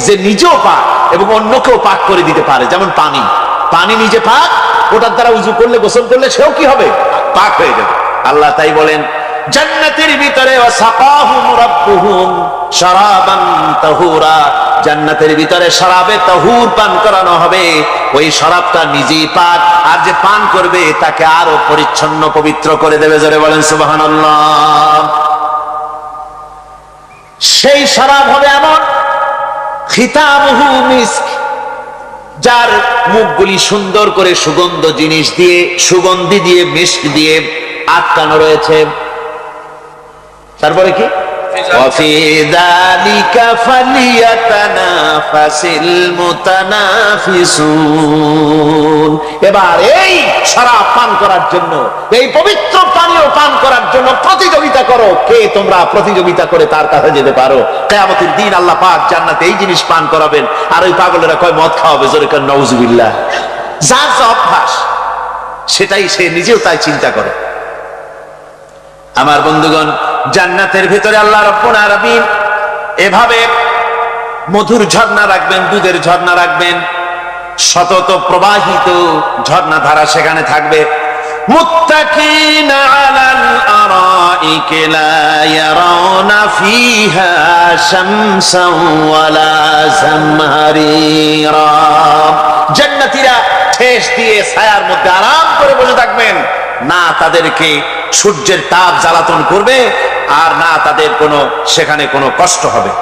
[SPEAKER 1] যে নিজেও পাক এবং অন্যকেও পাক করে দিতে পারে। যেমন পানি, পানি নিজে পাক, ওটার দ্বারা উজু করলে গোসল করলে সেও কি হবে? পাক হয়ে যাবে। আল্লাহ তাই বলেন জান্নাতের ভিতরে ওয়াসাকাহুম রাব্বুহুম শারাবান তাহুরা, জান্নাতের ভিতরে শরাবে তাহুর পান করানো হবে। ওই শরাবটা নিজেই পাক, আর যে পান করবে তাকে আরো পরিচ্ছন্ন পবিত্র করে দেবে। জোরে বলেন সুবহানাল্লাহ। সেই শরাব হবে এমন খিতামুহু মিস্ক, যার মুখগুলি সুন্দর করে সুগন্ধ জিনিস দিয়ে, সুগন্ধি দিয়ে, মিস্ক দিয়ে আটকানো রয়েছে। তারপরে কি وفي ذلك فليتنافس المتنافسون। এবার এই শরাব পান করার জন্য, এই পবিত্র পানীয় পান করার জন্য প্রতিযোগিতা করো, কে তোমরা প্রতিযোগিতা করে তার কাছে যেতে পারো। কিয়ামতের দিন আল্লাহ পাক জান্নাতে এই জিনিস পান করাবেন, আর ওই পাগলেরা কয় মদ খাওয়াবে। জোরে কান নাউজুবিল্লাহ। যার যা অভ্যাস সেটাই সে নিজেও তাই চিন্তা করে। আমার বন্ধুগণ, জান্নাতের ভিতরে আল্লাহ রাব্বুল আলামিন এভাবে মধুর ঝর্ণা রাখবেন, দুধের ঝর্ণা রাখবেন, সতত প্রবাহিত ঝর্ণা ধারা সেখানে থাকবে। মুত্তাকিনা আলাল আরাইকি লা ইয়ারাউনা ফিহা শামসান ওয়ালা জামহারিরা। জান্নাতীরা ঠেস দিয়ে ছায়ার মধ্যে আরাম করে বসে থাকবেন, না তাদেরকে সূর্যের তাপ জ্বালাতন করবে, আর না তাদের কোনো সেখানে কোনো কষ্ট হবে।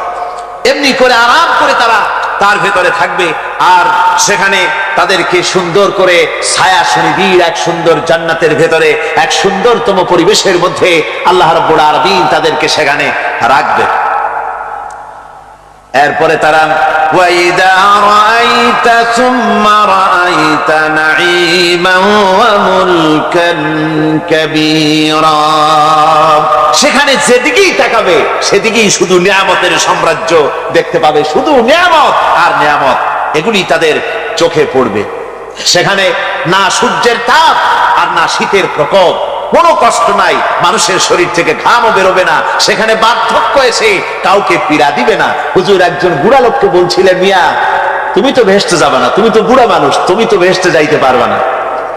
[SPEAKER 1] এমনি করে আরাম করে তারা তার ভেতরে থাকবে, আর সেখানে তাদেরকে সুন্দর করে ছায়া সুনিবিড় এক সুন্দর জান্নাতের ভেতরে এক সুন্দরতম পরিবেশের মধ্যে আল্লাহ রাব্বুল আলামিন তাদেরকে সেখানে রাখবে। এরপরে তারা ওয়াইদা রাআইতা সুম্মা রাআইতা নাঈমান ওয়া মুলকান কাবীরা, সেখানে যেদিকেই তাকাবে সেদিকেই শুধু নিয়ামতের সাম্রাজ্য দেখতে পাবে, শুধু নিয়ামত আর নিয়ামত, এগুলি তাদের চোখে পড়বে। সেখানে না সূর্যের তাপ আর না শীতের প্রকোপ, কোনো কষ্ট নাই, মানুষের শরীর থেকে ঘামও বেরোবে না, সেখানে বার্ধক্য এসে কাউকে পীড়া দিবে না। হুজুর একজন বুড়া লোককে বলছিলেন, মিয়া তুমি তো ভেস্তে যাবে না, তুমি তো বুড়া মানুষ, তুমি তো ভেস্তে যাইতে পারবে না।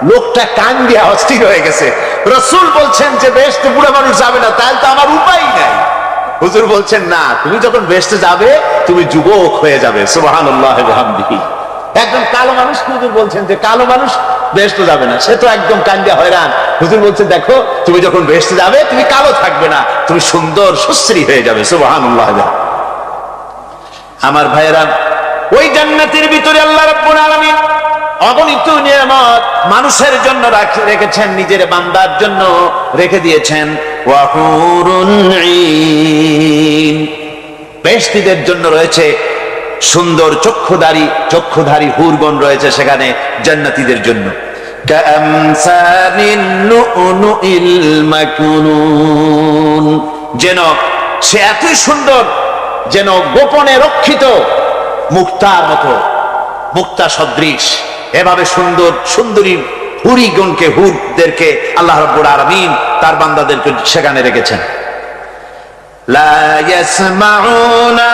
[SPEAKER 1] লোকটা কান দিয়া অস্থির হয়ে গেছে। রাসূল বলছেন যে ভেস্তে বুড়া মানুষ যাবে না, তাহলে তো আমার উপায় নাই। হুজুর বলছেন না, তুমি যখন ভেস্তে যাবে তুমি যুবক হয়ে যাবে। সুবহানাল্লাহি ওয়া বিহামদিহি। একজন কালো মানুষ হুজুর বলছেন যে কালো মানুষ বেহেশতে যাবে না, সে তো একদম কান্দিয়া হয়রান। হুজুর বলছেন দেখো, তুমি যখন বেহেশতে যাবে তুমি কালো থাকবে না, তুমি সুন্দর সুশ্রী হয়ে যাবে। সুবহানাল্লাহ। আমার ভাইয়েরা, ওই জান্নাতের ভিতরে আল্লাহ রাব্বুল আলামিন অগণিত নিয়ামত মানুষের জন্য রেখেছেন, নিজের বান্দার জন্য রেখে দিয়েছেন। ওয়া হুরুন ঈন, বেহেশতীদের জন্য রয়েছে সুন্দর চক্ষুধারী হুরগণ রয়েছে সেখানে জান্নাতীদের জন্য। কাআমসালিন লুউলুইল মাকনুন, যেন সে এতই সুন্দর, যেন গোপনে রক্ষিত মুক্তার মতো, মুক্তা সদৃশ। এভাবে সুন্দর সুন্দরী হুরদেরকে আল্লাহ রাব্বুল আলামিন তার বান্দাদেরকে সেখানে রেখেছেন। লা ইয়াসমাউনা